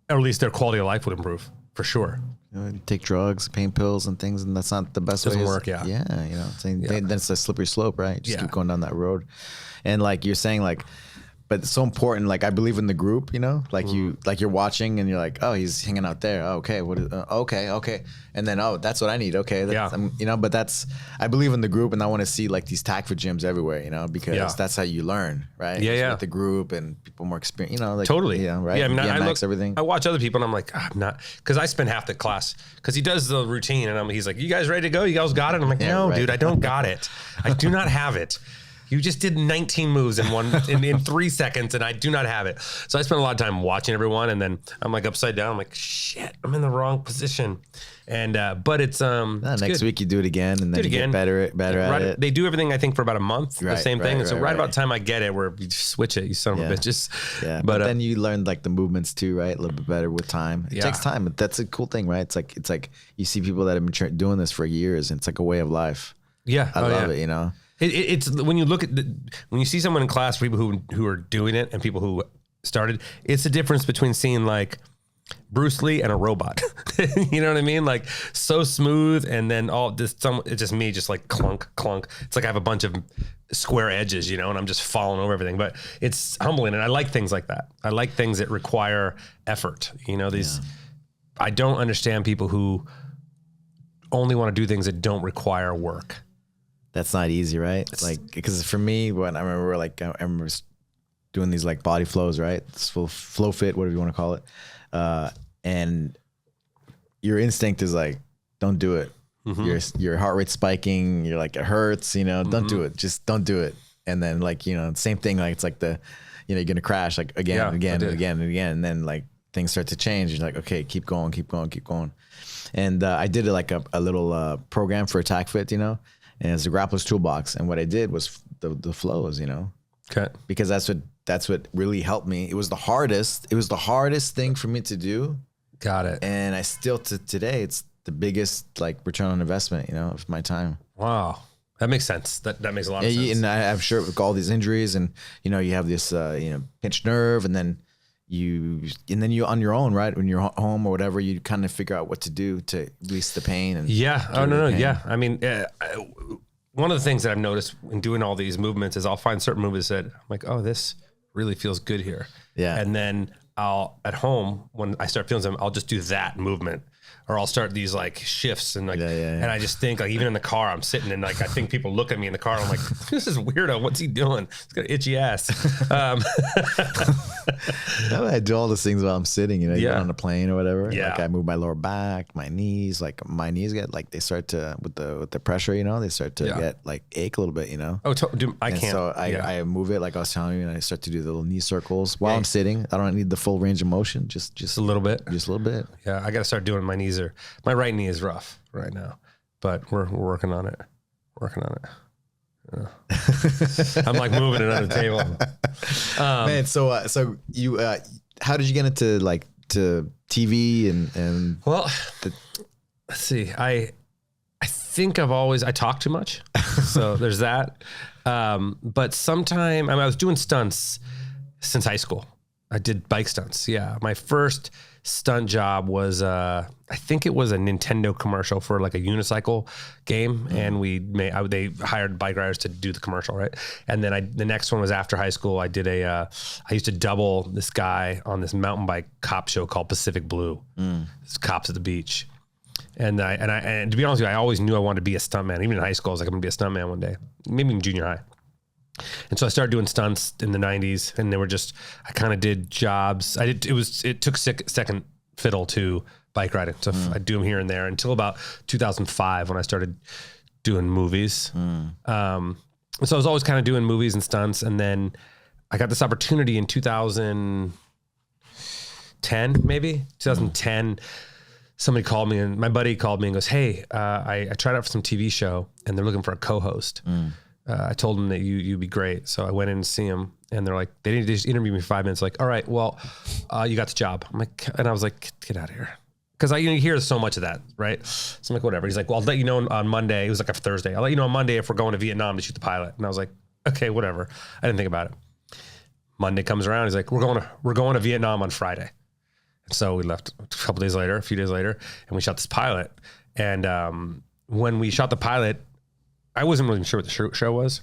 Speaker 2: Or at least their quality of life would improve, for sure.
Speaker 1: You take drugs, pain pills, and things, and that's not the best way.
Speaker 2: Doesn't work, yeah.
Speaker 1: Yeah, that's a slippery slope, right? Just keep going down that road. And like you're saying, like, but it's so important. Like I believe in the group, like you're watching and you're like, oh, he's hanging out there. Oh, okay. Okay. And then, oh, that's what I need. Okay. But I believe in the group, and I want to see like these TACFIT gyms everywhere, because that's how you learn, right?
Speaker 2: Yeah.
Speaker 1: With the group and people more experience, like
Speaker 2: totally.
Speaker 1: Yeah. Right.
Speaker 2: Yeah. I mean,
Speaker 1: BMX, everything.
Speaker 2: I watch other people and I'm like, I'm not, cause I spend half the class cause he does the routine and he's like, you guys ready to go? You guys got it? I'm like, no, dude, I don't got it. I do not have it. You just did 19 moves in 3 seconds, and I do not have it. So I spent a lot of time watching everyone, and then I'm like upside down. I'm like, shit, I'm in the wrong position. And but it's
Speaker 1: next
Speaker 2: good.
Speaker 1: week you do it again, and then you get better at it.
Speaker 2: They do everything I think for about a month, the same thing. And so right about the time I get it, where you switch it, you son of a bitches.
Speaker 1: Yeah, but then you learn like the movements too, right? A little bit better with time. It takes time, but that's a cool thing, right? It's like you see people that have been doing this for years, and it's like a way of life.
Speaker 2: Yeah,
Speaker 1: I love it.
Speaker 2: It's when you look at when you see someone in class, people who are doing it and people who started, it's the difference between seeing like Bruce Lee and a robot. You know what I mean? Like so smooth, and then it's just me, just like clunk. It's like I have a bunch of square edges, and I'm just falling over everything. But it's humbling, and I like things like that. I like things that require effort. I don't understand people who only want to do things that don't require work.
Speaker 1: That's not easy, right? Like, because for me, when I remember doing these like body flows, right? This flow fit, whatever you want to call it. And your instinct is like, don't do it. Mm-hmm. Your heart rate spiking. You're like, it hurts, don't do it. Just don't do it. And then like, same thing. Like, it's like you're going to crash like again and again and again and again. And then like things start to change. You're like, okay, keep going. And I did like a little program for TACFIT, and it's a grappler's toolbox. And what I did was the flows,
Speaker 2: Okay.
Speaker 1: Because that's what really helped me. It was the hardest thing for me to do.
Speaker 2: Got it.
Speaker 1: And I still today, it's the biggest like return on investment, of my time.
Speaker 2: Wow. That makes sense. That makes a lot of sense.
Speaker 1: And I'm sure with all these injuries and, you have this, pinched nerve, and then you on your own, right? When you're home or whatever, you kind of figure out what to do to release the pain. And
Speaker 2: no. Yeah. I mean, one of the things that I've noticed in doing all these movements is I'll find certain movements that I'm like, oh, this really feels good here. Yeah. And then at home, when I start feeling something, I'll just do that movement. Or I'll start these like shifts and like, and I just think like, even in the car, I'm sitting and like, I think people look at me in the car. And I'm like, this is weirdo. What's he doing? He's got an itchy ass.
Speaker 1: I do all these things while I'm sitting, you get on a plane or whatever.
Speaker 2: Yeah.
Speaker 1: Like I move my lower back, my knees, like my knees get like, they start to, with the pressure, they start to get like ache a little bit,
Speaker 2: Oh, dude, I can't.
Speaker 1: So I move it like I was telling you, and I start to do the little knee circles while I'm sitting. I don't need the full range of motion. Just
Speaker 2: a little bit.
Speaker 1: Just a little bit.
Speaker 2: Yeah. I got to start doing my knees. My right knee is rough right now, but we're working on it. I'm like moving it on the table.
Speaker 1: Man, so you, how did you get into like to TV and?
Speaker 2: Well, let's see. I think I talk too much, so there's that. But sometime I was doing stunts since high school. I did bike stunts. Yeah, my first stunt job was I think it was a Nintendo commercial for like a unicycle game, and they hired bike riders to do the commercial, right? And then the next one was after high school. I did I used to double this guy on this mountain bike cop show called Pacific Blue. It's cops at the beach, and to be honest with you, I always knew I wanted to be a stuntman. Even in high school, I was like, I'm gonna be a stuntman one day, maybe in junior high. And so I started doing stunts in the 90s, and they were I kind of did jobs. It took second fiddle to bike riding. So I'd do them here and there until about 2005 when I started doing movies. So I was always kind of doing movies and stunts. And then I got this opportunity in 2010, maybe 2010. Somebody called me, and my buddy called me and goes, hey, I tried out for some TV show and they're looking for a co-host. I told them that you'd be great. So I went in to see him, and they're like, they just interviewed me for 5 minutes. Like, all right, well, you got the job. And I was like, get out of here. Cause you hear so much of that, right? So I'm like, whatever. He's like, well, I'll let you know on Monday. It was like a Thursday. I'll let you know on Monday if we're going to Vietnam to shoot the pilot. And I was like, okay, whatever. I didn't think about it. Monday comes around. He's like, we're going to Vietnam on Friday. And so we left a few days later, and we shot this pilot. And when we shot the pilot, I wasn't really sure what the show was.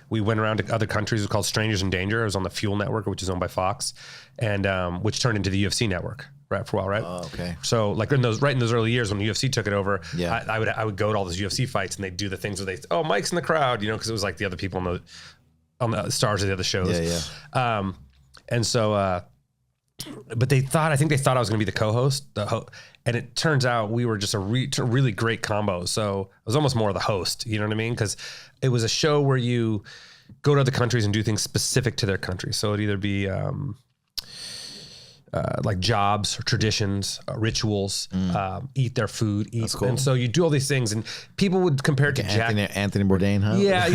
Speaker 2: We went around to other countries. It was called Strangers in Danger. It was on the Fuel Network, which is owned by Fox, and which turned into the UFC network, right, for a while, right?
Speaker 1: Oh, okay.
Speaker 2: So like in those early years when the UFC took it over,
Speaker 1: yeah.
Speaker 2: I would go to all those UFC fights, and they'd do the things where Mike's in the crowd, because it was like the other people on the stars of the other shows.
Speaker 1: Yeah.
Speaker 2: And so, but I think they thought I was going to be the co-host, and it turns out we were just a really great combo. So I was almost more of the host, you know what I mean? Because it was a show where you go to other countries and do things specific to their country. So it'd either be like jobs or traditions, rituals, eat their food,
Speaker 1: cool.
Speaker 2: And so you do all these things, and people would compare it to
Speaker 1: Anthony Bourdain, huh?
Speaker 2: Yeah,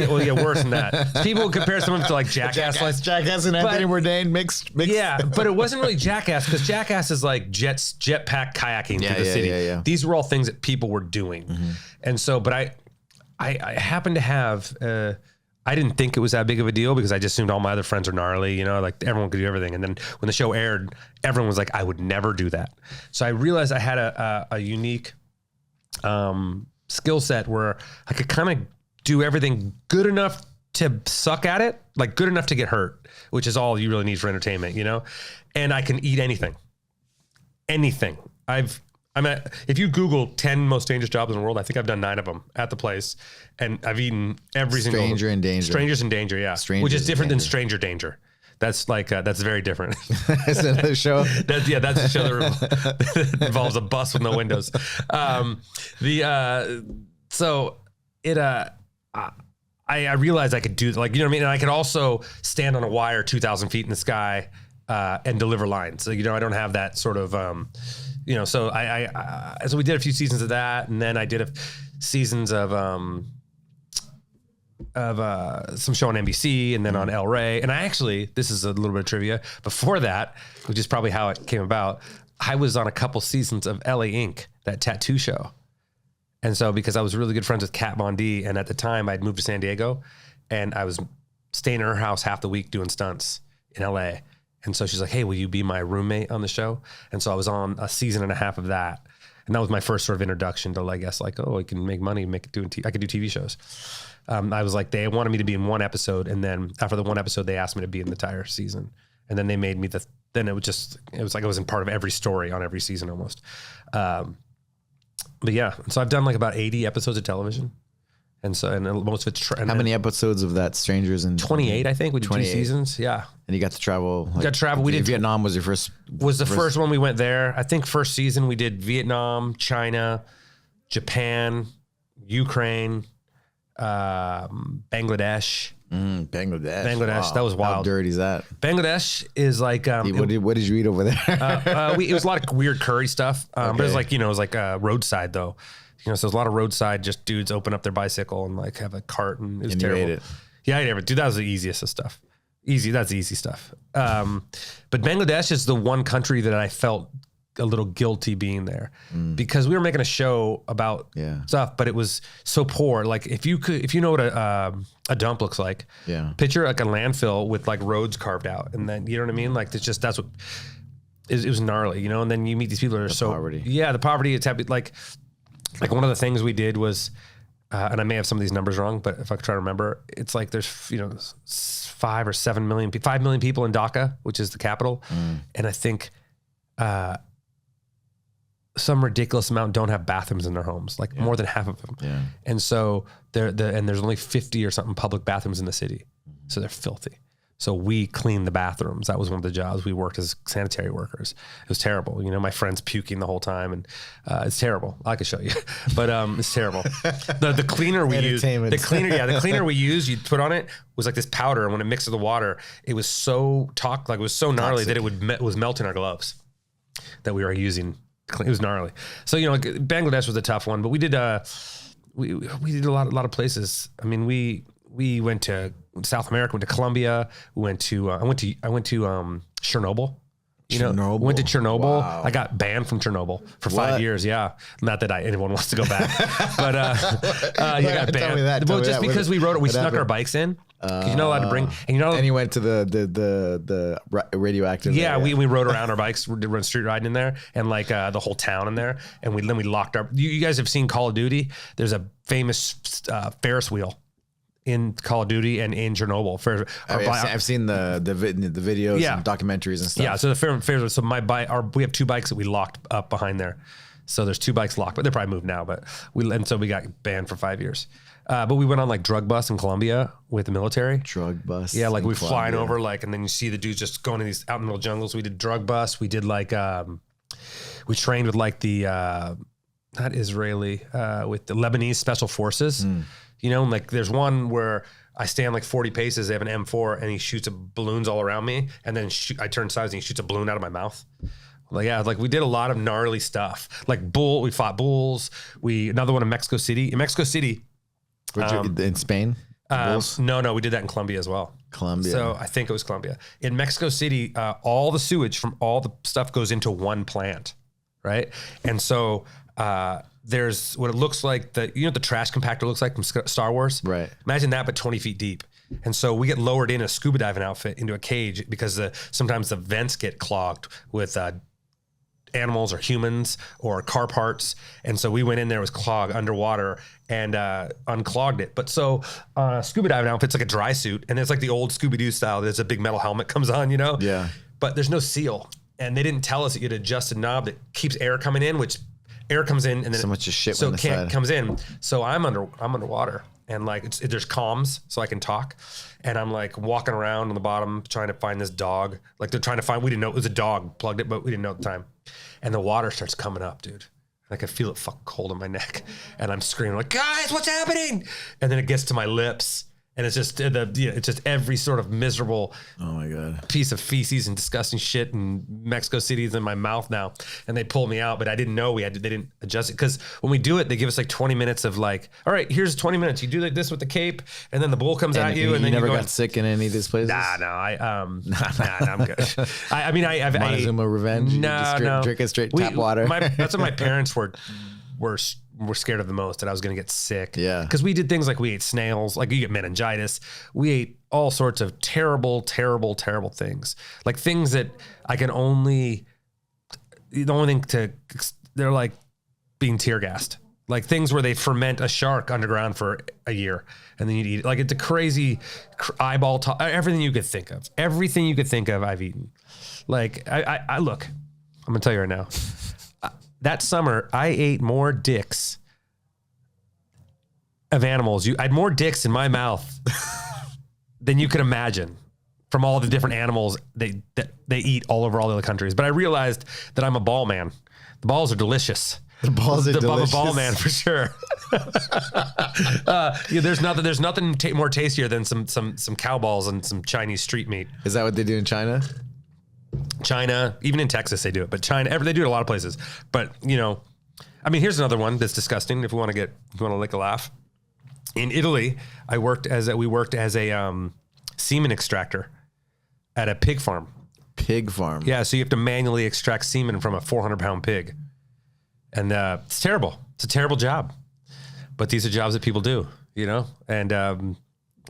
Speaker 2: worse than that. People would compare some of it to like Jackass.
Speaker 1: Jackass and Anthony Bourdain mixed.
Speaker 2: Yeah, but it wasn't really Jackass, because Jackass is like jetpack kayaking through the city.
Speaker 1: Yeah.
Speaker 2: These were all things that people were doing, and so, but I happened to have. I didn't think it was that big of a deal because I just assumed all my other friends are gnarly, like everyone could do everything. And then when the show aired, everyone was like, I would never do that. So I realized I had a unique skill set where I could kind of do everything good enough to suck at it, like good enough to get hurt, which is all you really need for entertainment, and I can eat anything. If you Google 10 most dangerous jobs in the world, I think I've done 9 of them at the place, and I've eaten every single.
Speaker 1: Strangers in Danger,
Speaker 2: yeah.
Speaker 1: Strangers
Speaker 2: which is different than
Speaker 1: Danger.
Speaker 2: Stranger Danger. That's like that's very different.
Speaker 1: Is that another show?
Speaker 2: That's a show that involves a bus with no windows. I realized I could do, like, you know what I mean, and I could also stand on a wire 2,000 feet in the sky and deliver lines. So, I don't have that sort of. So so we did a few seasons of that, and then I did seasons of some show on NBC, and then on El Rey. And this is a little bit of trivia. Before that, which is probably how it came about, I was on a couple seasons of LA Ink, that tattoo show. And so, because I was really good friends with Kat Von D, and at the time I'd moved to San Diego, and I was staying in her house half the week doing stunts in LA. And so she's like, hey, will you be my roommate on the show? And so I was on a season and a half of that. And that was my first sort of introduction to, I guess, I can make money, I could do TV shows. I was like, they wanted me to be in one episode. And then after the one episode, they asked me to be in the entire season. And then they made me then it was like I was in part of every story on every season almost. But yeah, so I've done like about 80 episodes of television. And so, and most of it's...
Speaker 1: How many episodes of that Strangers in...
Speaker 2: 28, I think. We did 2 seasons. Yeah.
Speaker 1: And you got to travel.
Speaker 2: We did...
Speaker 1: Vietnam was your first...
Speaker 2: Was the first one we went there. I think first season we did Vietnam, China, Japan, Ukraine, Bangladesh.
Speaker 1: Bangladesh.
Speaker 2: Wow. That was wild.
Speaker 1: How dirty is that?
Speaker 2: Bangladesh is like...
Speaker 1: what did you eat over there?
Speaker 2: It was a lot of weird curry stuff. But it was like, it was like roadside though. So there's a lot of roadside, just dudes open up their bicycle and like have a cart, and it was terrible.
Speaker 1: You ate it.
Speaker 2: Yeah, I ate it. Dude, that was the easiest of stuff. That's easy stuff. But Bangladesh is the one country that I felt a little guilty being there because we were making a show about stuff, but it was so poor. Like if you know what a dump looks like, picture like a landfill with like roads carved out, and then you know what I mean. Like that's what it was gnarly, and then you meet these people that are the poverty. It's happy Like one of the things we did was, and I may have some of these numbers wrong, but if I could try to remember, it's like there's 5 or 7 million, 5 million people in Dhaka, which is the capital, and I think some ridiculous amount don't have bathrooms in their homes, like more than half of them. Yeah. And so there's only 50 or something public bathrooms in the city, so they're filthy. So we cleaned the bathrooms. That was one of the jobs. We worked as sanitary workers. It was terrible. My friend's puking the whole time, and it's terrible. I could show you, but it's terrible. The cleaner we used, the cleaner we used, you'd put on it was like this powder, and when it mixed with the water, it was so it was so gnarly that it was melting our gloves that we were using. It was gnarly. So Bangladesh was a tough one, but we did we did a lot of places. I mean, we went to South America, went to Colombia, we went to I went to Chernobyl. Went to Chernobyl. Wow. I got banned from Chernobyl for 5 years. Yeah, not that anyone wants to go back, but I got banned. Because we snuck our bikes in, 'Cause you're not allowed to bring, and you're not.
Speaker 1: And he went to the radioactive.
Speaker 2: Yeah,
Speaker 1: area.
Speaker 2: we rode around our bikes, we run street riding in there, and like the whole town in there, and then we locked up. You guys have seen Call of Duty? There's a famous Ferris wheel in Call of Duty and in Chernobyl.
Speaker 1: I've seen the videos and documentaries and stuff.
Speaker 2: Yeah, so the Ferris. So we have 2 bikes that we locked up behind there. So there's 2 bikes locked, but they're probably moved now. But so we got banned for 5 years. But we went on like drug bus in Colombia with the military.
Speaker 1: Drug bus.
Speaker 2: Yeah, like we flying over like, and then you see the dudes just going to these out in the middle jungles. We did drug bus. We did like, we trained with like the, not Israeli, with the Lebanese special forces. You know, like there's one where I stand like 40 paces. They have an M4 and he shoots balloons all around me. And then I turn sides and he shoots a balloon out of my mouth. Like, yeah, like we did a lot of gnarly stuff. Like we fought bulls. Another one in Mexico City. In Mexico City.
Speaker 1: In Spain?
Speaker 2: No, we did that in Colombia as well.
Speaker 1: Colombia.
Speaker 2: So I think it was Colombia. In Mexico City, all the sewage from all the stuff goes into one plant, right? And so there's what it looks like, the trash compactor looks like from Star Wars?
Speaker 1: Right.
Speaker 2: Imagine that, but 20 feet deep. And so we get lowered in a scuba diving outfit into a cage because sometimes the vents get clogged with animals or humans or car parts. And so we went in there, it was clogged underwater and unclogged it. But so scuba diving outfit's like a dry suit and it's like the old Scooby-Doo style. There's a big metal helmet comes on, you know?
Speaker 1: Yeah.
Speaker 2: But there's no seal. And they didn't tell us that you had to adjust a knob that keeps air coming in, which air comes in and then
Speaker 1: so much of shit
Speaker 2: so it comes in. So I'm underwater and like there's comms so I can talk. And I'm like walking around on the bottom trying to find this dog. Like they're trying to find, we didn't know it was a dog, plugged it, but we didn't know at the time. And the water starts coming up, dude. Like I feel it fucking cold in my neck. And I'm screaming like, guys, what's happening? And then it gets to my lips. And it's just it's just every sort of miserable piece of feces and disgusting shit in Mexico City is in my mouth now. And they pulled me out, but I didn't know they didn't adjust it. Because when we do it, they give us like 20 minutes of like, all right, here's 20 minutes. You do like this with the cape, and then the bull comes at you. And then
Speaker 1: you never got sick in any of these places?
Speaker 2: Nah, I'm good. I've
Speaker 1: Montezuma revenge?
Speaker 2: No.
Speaker 1: Drinking straight tap water?
Speaker 2: That's what my parents were scared of the most, that I was going to get sick.
Speaker 1: Yeah.
Speaker 2: Because we did things like we ate snails, like you get meningitis. We ate all sorts of terrible, terrible, terrible things. Like things that I can the only thing they're like being tear gassed. Like things where they ferment a shark underground for a year and then you'd eat it. Like it's a crazy eyeball, everything you could think of. Everything you could think of, I've eaten. Like I look, I'm going to tell you right now. That summer, I ate more dicks of animals. I had more dicks in my mouth than you could imagine from all the different animals that they eat all over all the other countries. But I realized that I'm a ball man. The balls are delicious.
Speaker 1: The balls are delicious.
Speaker 2: I'm a ball man for sure. There's nothing more tastier than some cow balls and some Chinese street meat.
Speaker 1: Is that what they do in China?
Speaker 2: China, even in Texas, they do it. But China, they do it a lot of places. But here's another one that's disgusting. If you want to lick a laugh, in Italy, we worked as a semen extractor at a pig farm.
Speaker 1: Pig farm.
Speaker 2: Yeah, so you have to manually extract semen from a 400-pound pig, and it's terrible. It's a terrible job, but these are jobs that people do, and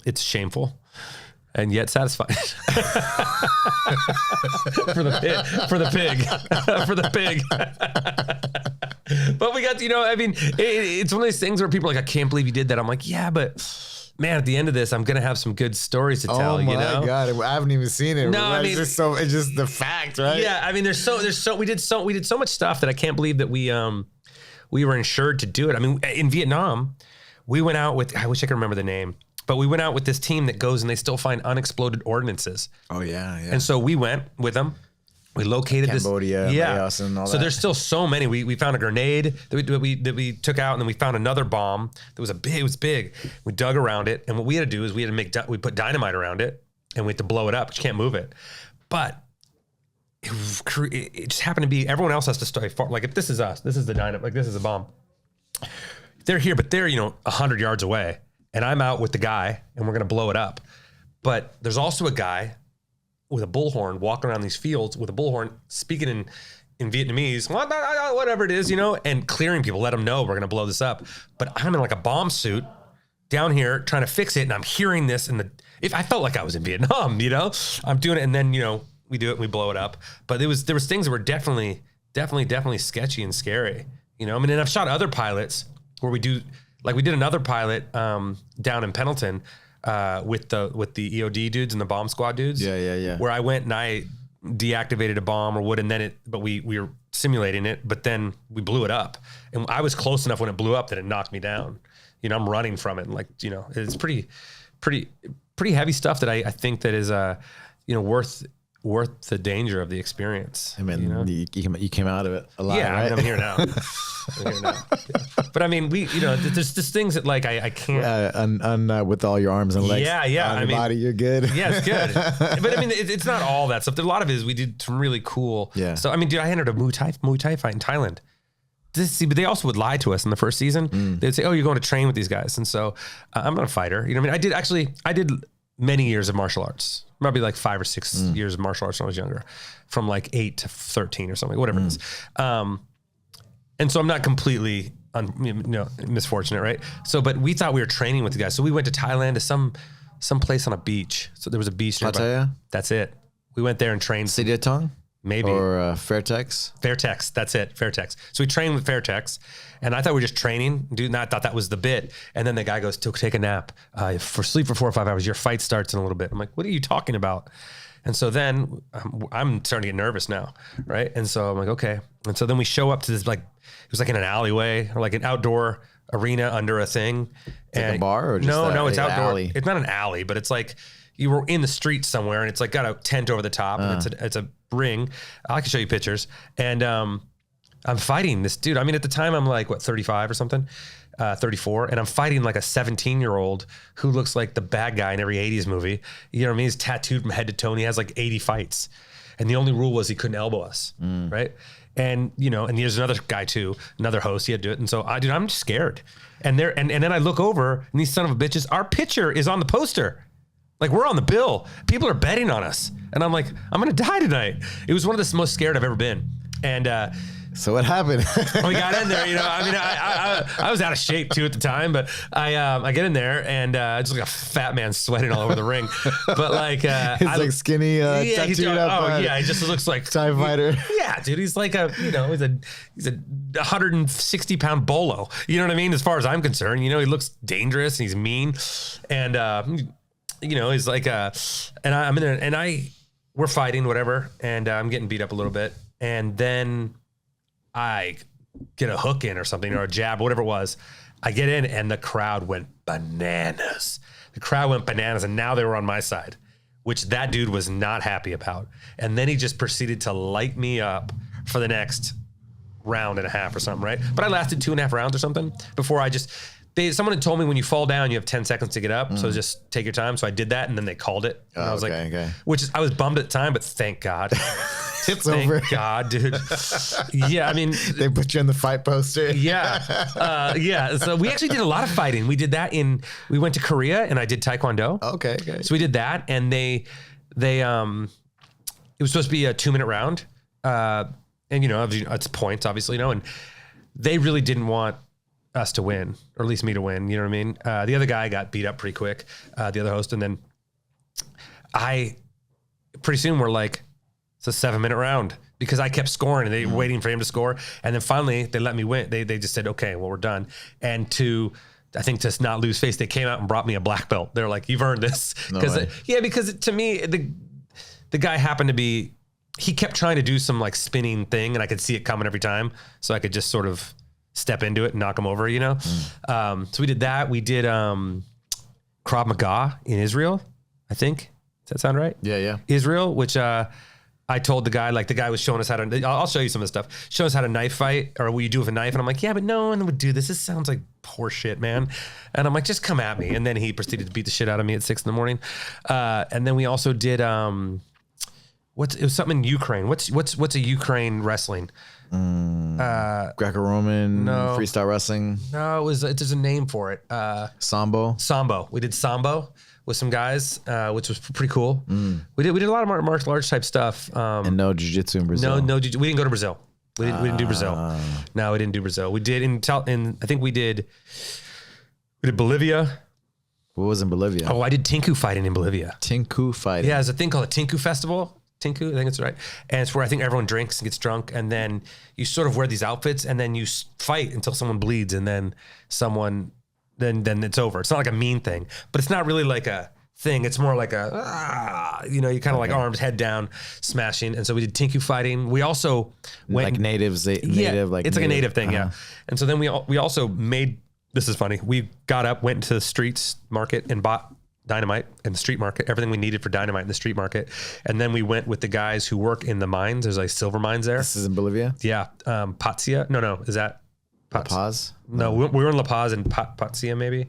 Speaker 2: it's shameful. And yet satisfied for the pig. But we got, it's one of these things where people are like, I can't believe you did that. I'm like, yeah, but man, at the end of this, I'm going to have some good stories to tell,
Speaker 1: Oh my God. I haven't even seen it.
Speaker 2: No,
Speaker 1: it's just the fact, right?
Speaker 2: Yeah. We did so much stuff that I can't believe that we were insured to do it. I mean, in Vietnam, we went out with, I wish I could remember the name. But we went out with this team that goes and they still find unexploded ordnances.
Speaker 1: Oh yeah.
Speaker 2: And so we went with them. We located
Speaker 1: Cambodia, Laos, and all that.
Speaker 2: So there's still so many. We found a grenade that we took out, and then we found another bomb that was big. We dug around it, and what we had to do is we put dynamite around it, and we had to blow it up. But you can't move it. But it just happened to be everyone else has to stay far. Like if this is us, this is the dynamite. Like this is a bomb. They're here, but they're 100 yards away. And I'm out with the guy, and we're going to blow it up. But there's also a guy with a bullhorn walking around these fields with a bullhorn, speaking in Vietnamese, whatever it is, and clearing people, let them know we're going to blow this up. But I'm in like a bomb suit down here trying to fix it, and I'm hearing this, and if I felt like I was in Vietnam, you know, I'm doing it. And then, you know, we do it and we blow it up. But there was things that were definitely sketchy and scary. You know, I mean, and I've shot other pilots where we did another pilot down in Pendleton with the EOD dudes and the bomb squad dudes.
Speaker 1: Yeah.
Speaker 2: Where I went and I deactivated a bomb or wood, and then we were simulating it, but then we blew it up. And I was close enough when it blew up that it knocked me down. You know, I'm running from it. And like, you know, it's pretty heavy stuff that I think that is, you know, worth the danger of the experience.
Speaker 1: I mean,
Speaker 2: you know?
Speaker 1: you came out of it alive,
Speaker 2: yeah,
Speaker 1: right?
Speaker 2: I'm here now. Yeah. But I mean, there's just things that like I can't.
Speaker 1: With all your arms and legs.
Speaker 2: Yeah.
Speaker 1: On your body, you're good.
Speaker 2: Yeah, it's good. But I mean, it's not all that stuff. A lot of it is we did some really cool.
Speaker 1: Yeah.
Speaker 2: So I mean, dude, I entered a Muay Thai fight in Thailand. But they also would lie to us in the first season. They'd say, "Oh, you're going to train with these guys," and so I'm not a fighter. You know, what I mean, I did many years of martial arts. Probably like 5 or 6 years of martial arts when I was younger, from like 8 to 13 or something, whatever it is. And so I'm not completely misfortunate, right? So, but we thought we were training with the guys. So we went to Thailand to some place on a beach. So there was a beach nearby.
Speaker 1: Pattaya?
Speaker 2: That's it. We went there and trained.
Speaker 1: Sidiatong?
Speaker 2: Maybe.
Speaker 1: Or Fairtex?
Speaker 2: Fairtex, that's it, Fairtex. So we trained with Fairtex, and I thought we were just training, dude, and I thought that was the bit. And then the guy goes, take a nap. Sleep for 4 or 5 hours. Your fight starts in a little bit. I'm like, what are you talking about? And so then I'm starting to get nervous now, right? And so I'm like, okay. And so then we show up to this, like, it was like in an alleyway or like an outdoor arena under a thing.
Speaker 1: Like a bar or just
Speaker 2: no, it's outdoor.
Speaker 1: Alley?
Speaker 2: It's not an alley, but it's like you were in the street somewhere, and it's like got a tent over the top, and it's a ring. I can show you pictures. And I'm fighting this dude. I mean, at the time I'm like, 35 or something, 34. And I'm fighting like a 17-year-old who looks like the bad guy in every 80s movie. You know what I mean? He's tattooed from head to toe, and he has like 80 fights. And the only rule was he couldn't elbow us, right? And, you know, and there's another guy too, another host, he had to do it. And so I'm just scared. And then I look over, and these son of a bitches, our picture is on the poster. Like, we're on the bill. People are betting on us. And I'm like, I'm going to die tonight. It was one of the most scared I've ever been. And
Speaker 1: so what happened?
Speaker 2: we got in there, you know. I mean, I was out of shape too at the time, but I get in there, and just like a fat man sweating all over the ring. But like,
Speaker 1: he's like skinny, tattooed up.
Speaker 2: He just looks like
Speaker 1: Thai fighter.
Speaker 2: Yeah, dude, he's like he's a 160-pound bolo. You know what I mean? As far as I'm concerned, you know, he looks dangerous and he's mean, and you know, he's like and I'm in there, and we're fighting, whatever, and I'm getting beat up a little bit, and then I get a hook in or something, or a jab, or whatever it was. I get in, and the crowd went bananas. And now they were on my side, which that dude was not happy about. And then he just proceeded to light me up for the next round and a half or something, right? But I lasted 2.5 rounds or something before someone had told me when you fall down, you have 10 seconds to get up. So just take your time. So I did that, and then they called it. And I was I was bummed at the time, but thank God.
Speaker 1: It's over.
Speaker 2: Thank God, dude. Yeah, I mean,
Speaker 1: they put you in the fight poster.
Speaker 2: Yeah. Yeah. So we actually did a lot of fighting. We did that we went to Korea, and I did Taekwondo.
Speaker 1: Okay.
Speaker 2: So we did that, and it was supposed to be a 2-minute round. And you know, it's points, obviously, you know, and they really didn't want us to win, or at least me to win. You know what I mean? The other guy got beat up pretty quick, the other host. And then pretty soon we're like, it's a 7-minute round, because I kept scoring, and they were waiting for him to score. And then finally they let me win. They just said, okay, well, we're done. And to not lose face, they came out and brought me a black belt. They're like, you've earned this. Because to me, the guy happened to be, he kept trying to do some like spinning thing, and I could see it coming every time. So I could just sort of step into it and knock him over, you know? So we did that. We did Krav Maga in Israel, I think. Does that sound right?
Speaker 1: Yeah.
Speaker 2: Israel, which I told the guy, like the guy was showing us how to, I'll show you some of the stuff, show us how to knife fight, or what you do with a knife. And I'm like, yeah, but no one would do this. This sounds like poor shit, man. And I'm like, just come at me. And then he proceeded to beat the shit out of me at 6 a.m. And then we also did, it was something in Ukraine. What's a Ukraine wrestling?
Speaker 1: Greco-Roman, freestyle wrestling.
Speaker 2: No, there's a name for it.
Speaker 1: Sambo.
Speaker 2: We did Sambo with some guys, which was pretty cool. We did a lot of martial arts type stuff.
Speaker 1: And no jiu-jitsu in Brazil.
Speaker 2: No, we didn't go to Brazil. We didn't do Brazil. No, we didn't do Brazil. We did I think we did Bolivia.
Speaker 1: What was in Bolivia?
Speaker 2: Oh, I did Tinku fighting in Bolivia.
Speaker 1: Tinku fighting.
Speaker 2: Yeah, there's a thing called a Tinku Festival. Tinku, I think it's right. And it's where I think everyone drinks and gets drunk. And then you sort of wear these outfits and then you fight until someone bleeds and then then it's over. It's not like a mean thing, but it's not really like a thing. It's more like you kind of like arms, head down, smashing. And so we did Tinku fighting. We also went
Speaker 1: like natives,
Speaker 2: it's like a native thing, yeah. And so then we also made, this is funny. We got up, went into the streets market and bought dynamite in the street market, everything we needed for dynamite in the street market. And then we went with the guys who work in the mines. There's like silver mines there.
Speaker 1: This is in Bolivia?
Speaker 2: Yeah. Patzia. No. Is that
Speaker 1: La Paz?
Speaker 2: No, we were in La Paz and Patzia maybe.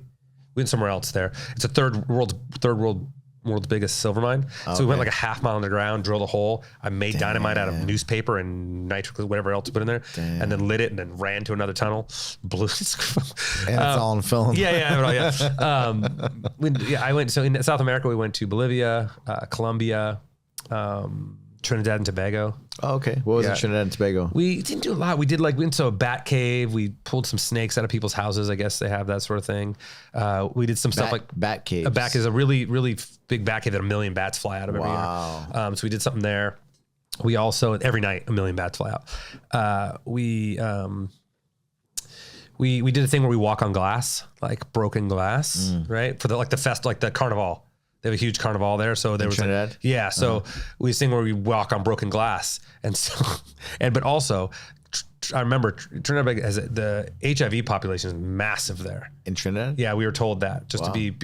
Speaker 2: We went somewhere else there. It's a world's biggest silver mine. So we went like a half mile underground, drilled a hole. I made dynamite out of newspaper and nitric, whatever else to put in there, and then lit it and then ran to another tunnel. Blew. And
Speaker 1: it's all on film.
Speaker 2: Yeah. I went. So in South America, we went to Bolivia, Colombia, Trinidad and Tobago.
Speaker 1: Oh, okay. What was in Trinidad and Tobago?
Speaker 2: We didn't do a lot. We did we went to a bat cave. We pulled some snakes out of people's houses. I guess they have that sort of thing. We did some stuff like
Speaker 1: bat caves.
Speaker 2: A bat cave is a really, really big bat cave that 1 million bats fly out of every year. So we did something there. We also, every night, 1 million bats fly out. We did a thing where we walk on glass, like broken glass, right? For the carnival. They have a huge carnival there, so there was
Speaker 1: Trinidad.
Speaker 2: So we sing where we walk on broken glass, and so, but also, I remember Trinidad has the HIV population is massive there
Speaker 1: in Trinidad.
Speaker 2: Yeah, we were told that just to be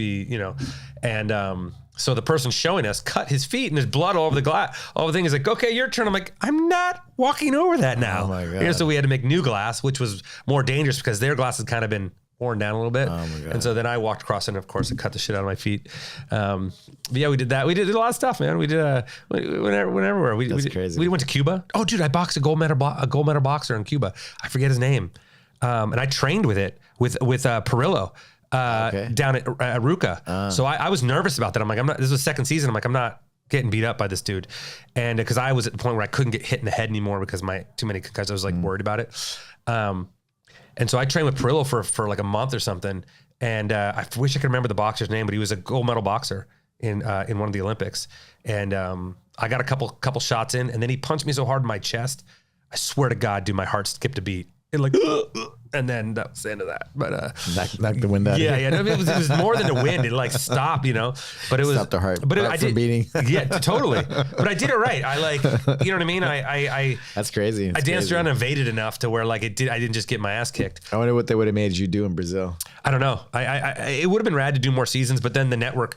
Speaker 2: and so the person showing us cut his feet and there's blood all over the glass. All the thing is like, okay, your turn. I'm like, I'm not walking over that now.
Speaker 1: Oh my God.
Speaker 2: So we had to make new glass, which was more dangerous because their glass had kind of been worn down a little bit.
Speaker 1: Oh my God.
Speaker 2: And so then I walked across and of course it cut the shit out of my feet. But yeah, we did that. We did a lot of stuff, man. We did we went everywhere.
Speaker 1: That's crazy.
Speaker 2: We went to Cuba. Oh dude, I boxed a gold medal boxer in Cuba. I forget his name. And I trained with Perillo. Down at Ruka. So I was nervous about that. I'm like, this is the second season. I'm like, I'm not getting beat up by this dude. And because I was at the point where I couldn't get hit in the head anymore because too many concussions. I was like worried about it. And so I trained with Perillo for like a month or something. And I wish I could remember the boxer's name, but he was a gold medal boxer in one of the Olympics. And I got a couple shots in, and then he punched me so hard in my chest. I swear to God, dude, my heart skipped a beat. And then that was the end of that. But
Speaker 1: knocked the wind out.
Speaker 2: Yeah. It was more than the wind. It stopped, But it was
Speaker 1: stopped the heart.
Speaker 2: But I did
Speaker 1: beating.
Speaker 2: Yeah, totally. But I did it right. I you know what I mean? I
Speaker 1: That's crazy.
Speaker 2: I danced around and evaded enough to where I didn't just get my ass kicked.
Speaker 1: I wonder what they would have made you do in Brazil.
Speaker 2: I don't know. It would have been rad to do more seasons, but then the network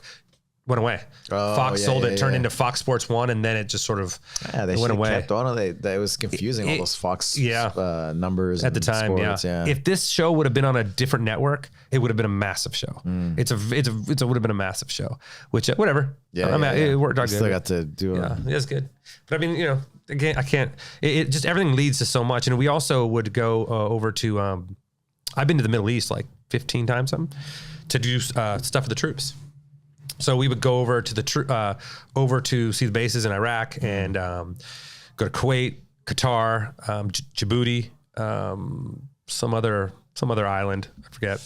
Speaker 2: went away. Fox sold it, turned into Fox Sports 1, and then it just sort of went away.
Speaker 1: Kept on. That was confusing, all those Fox numbers
Speaker 2: at the time.
Speaker 1: Sports,
Speaker 2: If this show would have been on a different network, it would have been a massive show. It would have been a massive show. Which whatever. It worked out good.
Speaker 1: Still got to do it.
Speaker 2: Yeah, it's good. But I mean, again, I can't. It just everything leads to so much, and we also would go over to. I've been to the Middle East like 15 times to do stuff for the troops. So we would go over to over to see the bases in Iraq and go to Kuwait, Qatar, Djibouti, some other island, I forget.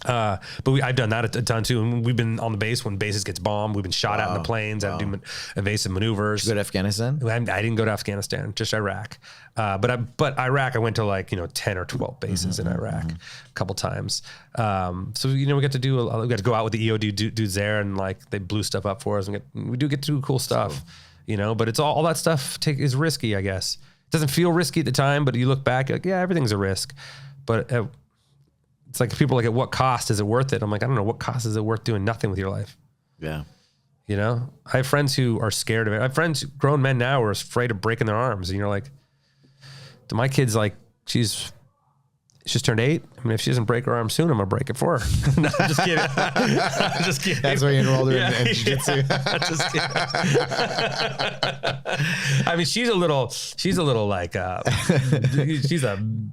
Speaker 2: But I've done that a ton too, and we've been on the base when bases gets bombed. We've been shot at in the planes. I do evasive maneuvers.
Speaker 1: Did you go to Afghanistan?
Speaker 2: I didn't go to Afghanistan, just Iraq. But Iraq, I went to 10 or 12 bases in Iraq a couple times. So we got to we got to go out with the EOD dudes there, and they blew stuff up for us. And we do get to do cool stuff, But it's all that stuff is risky, I guess. It doesn't feel risky at the time, but you look back, everything's a risk. But it's like people are like, at what cost is it worth it? I'm like, I don't know. What cost is it worth doing nothing with your life?
Speaker 1: Yeah.
Speaker 2: I have friends who are scared of it. I have friends, grown men now, who are afraid of breaking their arms. And you're like, to my kid's she's just turned 8. I mean, if she doesn't break her arm soon, I'm gonna break it for her. No, I'm just kidding. I'm just kidding.
Speaker 1: That's why you enrolled her in jiu-jitsu.
Speaker 2: Just kidding. I mean, she's a little she's a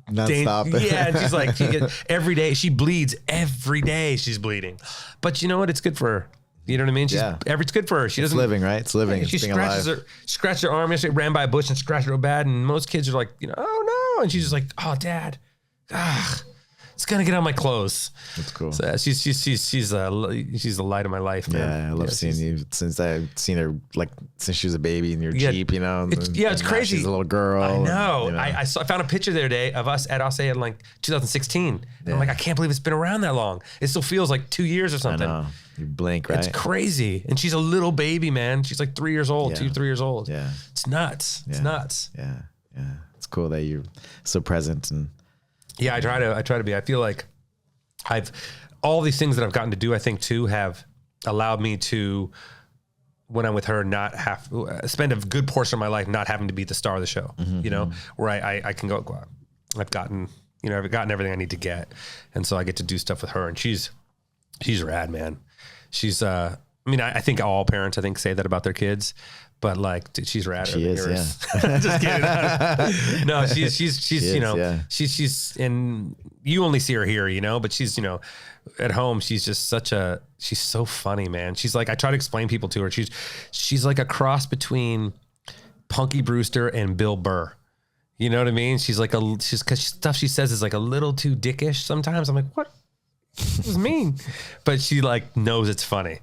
Speaker 1: nonstop.
Speaker 2: And she's every day she bleeds. Every day she's bleeding. But you know what? It's good for her. You know what I mean? It's good for her. She doesn't
Speaker 1: living, right? It's living.
Speaker 2: She
Speaker 1: it's being
Speaker 2: scratches her arm yesterday, ran by a bush and scratched it real bad. And most kids are like, oh no. And she's just like, oh, Dad. it's gonna get on my clothes.
Speaker 1: That's cool.
Speaker 2: So she's the light of my life, man.
Speaker 1: Yeah, I love seeing you since I've seen her like since she was a baby in your Jeep, you know.
Speaker 2: It's crazy.
Speaker 1: She's a little girl.
Speaker 2: I know.
Speaker 1: And,
Speaker 2: I found a picture the other day of us at Ase in like 2016. And I'm like, I can't believe it's been around that long. It still feels like 2 years or something.
Speaker 1: I know. You blink, right?
Speaker 2: It's crazy. And she's a little baby, man. She's like 3 years old, 2, 3 years old.
Speaker 1: Yeah.
Speaker 2: It's nuts. It's nuts.
Speaker 1: Yeah. Yeah. It's cool that you're so present and
Speaker 2: yeah, I try to be. I feel like all these things that I've gotten to do, I think too, have allowed me to, when I'm with her, not have spend a good portion of my life not having to be the star of the show. You know, where I can go. I've gotten everything I need to get, and so I get to do stuff with her, and she's rad, man. She's I mean, I think all parents say that about their kids. But like, dude, she's rad.
Speaker 1: She is,
Speaker 2: yeah. Just kidding. No, she's, and you only see her here, you know, but she's, you know, at home, she's just she's so funny, man. She's like, I try to explain people to her. She's like a cross between Punky Brewster and Bill Burr. You know what I mean? She's like cause stuff she says is like a little too dickish sometimes. I'm like, what? This is mean. But she like knows it's funny.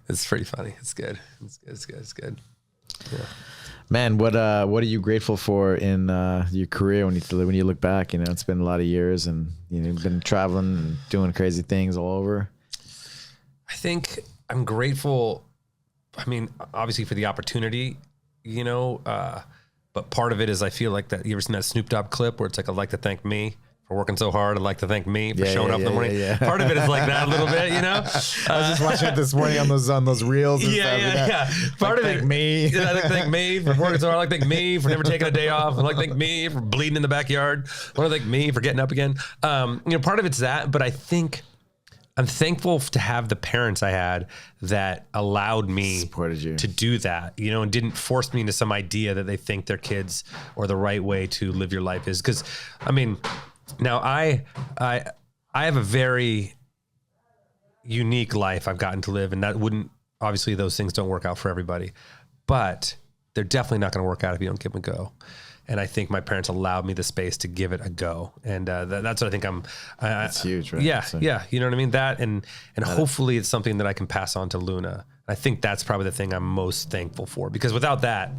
Speaker 2: It's pretty funny. It's good. It's good. Yeah.
Speaker 1: Man, what are you grateful for in your career when you look back? You know, it's been a lot of years, and you've been traveling and doing crazy things all over.
Speaker 2: I think I'm grateful. I mean, obviously for the opportunity, you know, but part of it is I feel like that. You ever seen that Snoop Dogg clip where it's like, I'd like to thank me for working so hard. I'd like to thank me for showing up in the morning. Yeah. Part of it is like that a little bit, you know.
Speaker 1: I was just watching it this morning on those reels. And stuff,
Speaker 2: yeah. Part of it,
Speaker 1: thank me.
Speaker 2: Yeah, I'd like to thank me for working so hard. I'd like to thank me for never taking a day off. I'd like to thank me for bleeding in the backyard. I want to thank me for getting up again. You know, part of it's that, but I think I'm thankful to have the parents I had that allowed me
Speaker 1: supported you
Speaker 2: to do that, you know, and didn't force me into some idea that they think their kids or the right way to live your life is. Because, I mean, now I have a very unique life I've gotten to live, and that wouldn't, obviously those things don't work out for everybody, but they're definitely not going to work out if you don't give them a go. And I think my parents allowed me the space to give it a go. And that's what I think that's
Speaker 1: huge, right?
Speaker 2: Yeah. So. Yeah. You know what I mean? That, and hopefully it's something that I can pass on to Luna. I think that's probably the thing I'm most thankful for, because without that,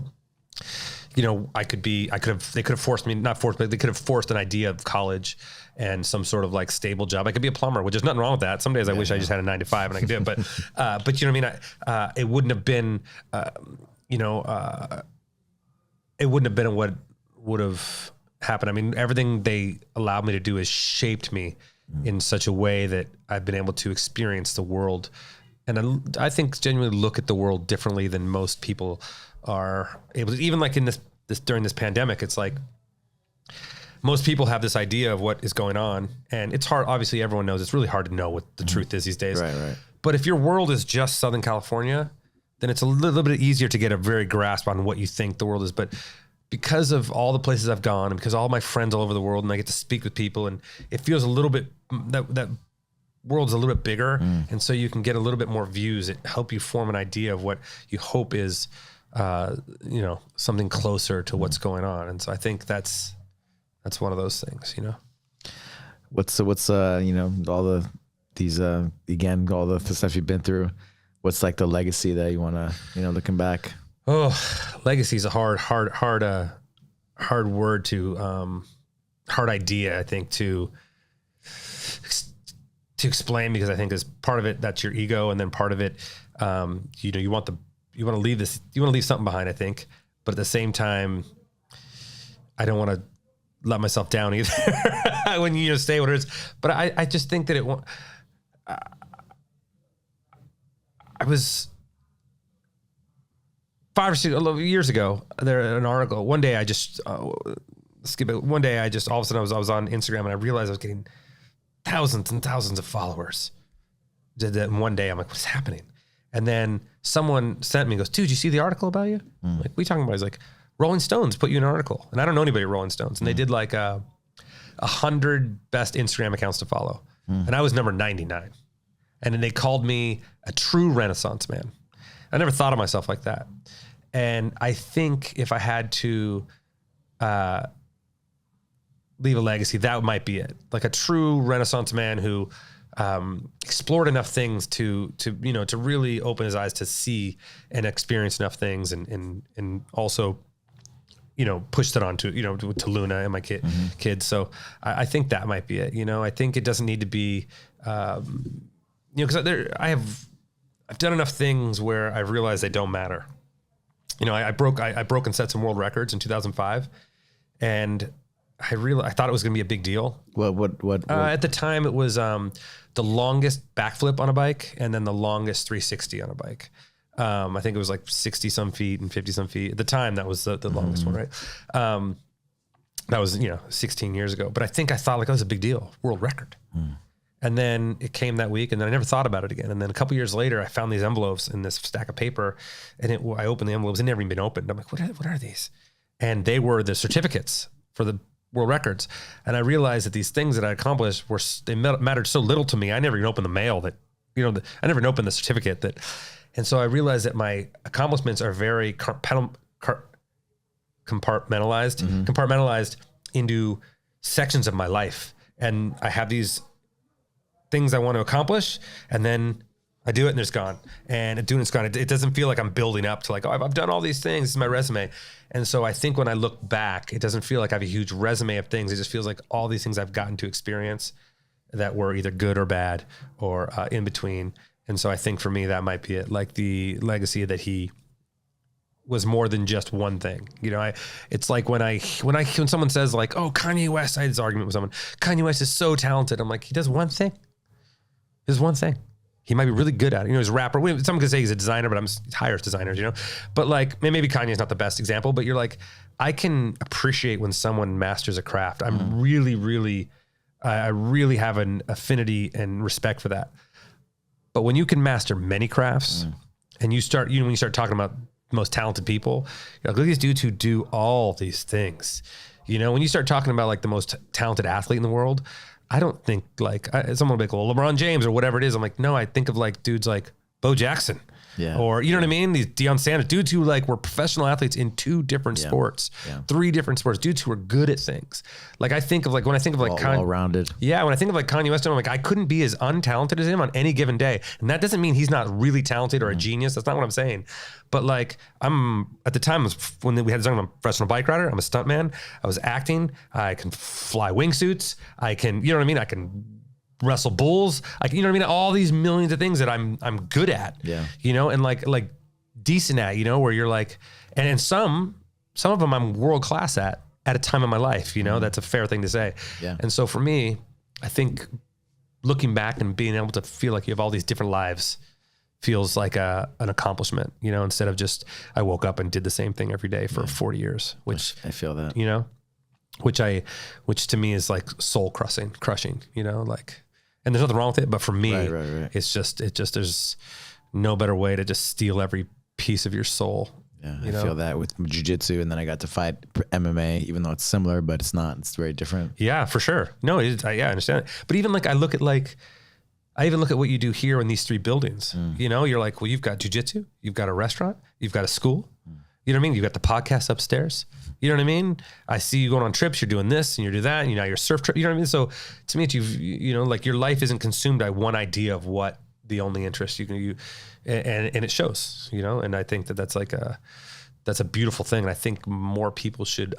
Speaker 2: you know, they could have forced me, not forced, but they could have forced an idea of college and some sort of like stable job. I could be a plumber, which is nothing wrong with that. Some days I wish I just had a 9 to 5 and I could do it, but you know what I mean? It wouldn't have been, it wouldn't have been what would have happened. I mean, everything they allowed me to do has shaped me in such a way that I've been able to experience the world. And I think genuinely look at the world differently than most people are able to. Even like in this during this pandemic, it's like most people have this idea of what is going on, and it's hard. Obviously, everyone knows it's really hard to know what the truth is these days.
Speaker 1: Right.
Speaker 2: But if your world is just Southern California, then it's a little bit easier to get a very grasp on what you think the world is. But because of all the places I've gone, and because all my friends all over the world, and I get to speak with people, and it feels a little bit that world's a little bit bigger, and so you can get a little bit more views. It help you form an idea of what you hope is, you know, something closer to what's going on. And so I think that's one of those things, you know.
Speaker 1: What's you know, all the stuff you've been through. What's like the legacy that you want to, you know, looking back?
Speaker 2: Oh, legacy is a hard word to, hard idea, I think, to explain, because I think as part of it, that's your ego. And then part of it, you know, you want to leave something behind, I think, but at the same time, I don't want to let myself down either when you stay what it is. But I just think that I was 5 or 6 years ago, there an article. One day I just skip it. One day I just all of a sudden I was on Instagram and I realized I was getting thousands and thousands of followers. And one day I'm like, what's happening? And then someone sent me, goes, dude, you see the article about you? Like, what are you talking about? He's like, Rolling Stones put you in an article, and I don't know anybody at Rolling Stones, and they did like 100 best Instagram accounts to follow, and I was number 99, and then they called me a true Renaissance man. I never thought of myself like that. And I think if I had to leave a legacy, that might be it. Like a true Renaissance man who explored enough things to really open his eyes to see and experience enough things, and also, pushed it on to Luna and my kids. So I think that might be it. I think it doesn't need to be, because I've done enough things where I've realized they don't matter. I broke and set some world records in 2005, and I thought it was going to be a big deal.
Speaker 1: What?
Speaker 2: At the time, it was the longest backflip on a bike, and then the longest 360 on a bike. I think it was like 60 some feet and 50 some feet. At the time, that was the longest one, right? That was 16 years ago. But I thought like that was a big deal, world record. And then it came that week, and then I never thought about it again. And then a couple years later, I found these envelopes in this stack of paper, and I opened the envelopes. It never even been opened. I'm like, what are these? And they were the certificates for the world records. And I realized that these things that I accomplished they mattered so little to me. I never even opened the mail I never even opened the certificate and so I realized that my accomplishments are very compartmentalized into sections of my life. And I have these things I want to accomplish, and then I do it and it's gone. And doing it's gone. It doesn't feel like I'm building up to like, oh, I've done all these things. This is my resume. And so I think when I look back, it doesn't feel like I have a huge resume of things. It just feels like all these things I've gotten to experience that were either good or bad or in between. And so I think for me, that might be it. Like the legacy that he was more than just one thing. It's like when someone says like, oh, Kanye West, I had this argument with someone, Kanye West is so talented. I'm like, he does one thing. There's one thing. He might be really good at it. He's a rapper. Someone could say he's a designer, but he hires designers, But like, maybe Kanye's not the best example, but you're like, I can appreciate when someone masters a craft. I'm really, I really have an affinity and respect for that. But when you can master many crafts and you start, when you start talking about the most talented people, you're like, look at these dudes who do all these things. When you start talking about like the most talented athlete in the world, I don't think like someone will be like, well, LeBron James or whatever it is. I'm like, no, I think of like dudes like Bo Jackson.
Speaker 1: Yeah.
Speaker 2: Or, you know what I mean? These Deion Sanders, dudes who like were professional athletes in 2 different sports, 3 different sports, dudes who were good at things. Like when I think of like
Speaker 1: all-rounded.
Speaker 2: Yeah. When I think of like Kanye West, I'm like, I couldn't be as untalented as him on any given day. And that doesn't mean he's not really talented or a genius. That's not what I'm saying. But like at the time when we had I'm a professional bike rider, I'm a stuntman. I was acting. I can fly wingsuits. I can, you know what I mean? I can wrestle bulls, you know what I mean? All these millions of things that I'm good at, and like decent at, where you're like, and some of them I'm world class at a time in my life, that's a fair thing to say. Yeah. And so for me, I think looking back and being able to feel like you have all these different lives feels like an accomplishment, instead of just, I woke up and did the same thing every day for 40 years, which
Speaker 1: I feel that,
Speaker 2: which to me is like soul crushing, like, and there's nothing wrong with it, but for me,
Speaker 1: right.
Speaker 2: it's just, there's no better way to just steal every piece of your soul.
Speaker 1: Yeah, I feel that with jiu-jitsu, and then I got to fight MMA, even though it's similar, but it's not. It's very different. Yeah,
Speaker 2: for sure. No, I understand it. But even like I even look at what you do here in these 3 buildings. You're like, well, you've got jiu-jitsu, you've got a restaurant, you've got a school. You know what I mean? You've got the podcast upstairs. You know what I mean? I see you going on trips. You're doing this and you're doing that. And your surf trip. You know what I mean? So to me, like your life isn't consumed by one idea of what the only interest and it shows. And I think that's that's a beautiful thing. And I think more people should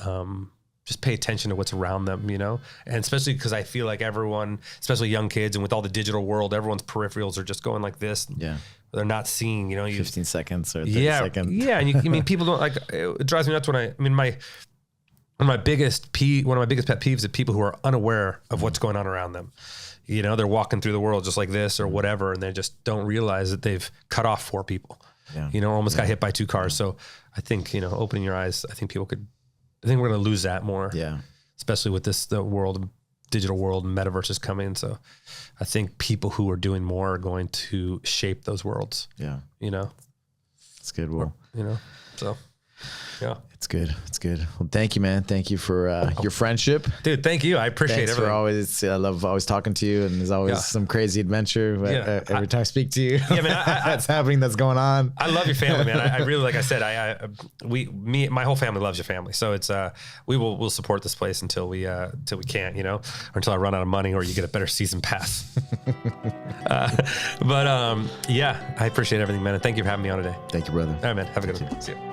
Speaker 2: just pay attention to what's around them. And especially because I feel like everyone, especially young kids, and with all the digital world, everyone's peripherals are just going like this.
Speaker 1: Yeah.
Speaker 2: They're not seeing,
Speaker 1: 15 seconds or 30 seconds.
Speaker 2: Yeah. And people don't like, it drives me nuts when one of my biggest pet peeves is people who are unaware of what's going on around them. They're walking through the world just like this or whatever, and they just don't realize that they've cut off 4 people, almost got hit by 2 cars. So I think, opening your eyes, I think we're going to lose that more. Yeah. Especially with the digital world, metaverse is coming. So I think people who are doing more are going to shape those worlds. Yeah.
Speaker 1: It's good. Well,
Speaker 2: so. Yeah.
Speaker 1: It's good. It's good. Well, thank you, man. Thank you for your friendship.
Speaker 2: Dude, thank you. I appreciate
Speaker 1: Thanks
Speaker 2: everything.
Speaker 1: for always. I love always talking to you, and there's always some crazy adventure. But, every time I speak to you,
Speaker 2: man,
Speaker 1: that's happening. That's going on.
Speaker 2: I love your family, man. I really, like I said, my whole family loves your family. So it's we'll support this place until we can't, or until I run out of money or you get a better season pass. But yeah, I appreciate everything, man. And thank you for having me on today.
Speaker 1: Thank you, brother.
Speaker 2: All right, man. Have a good one. See you.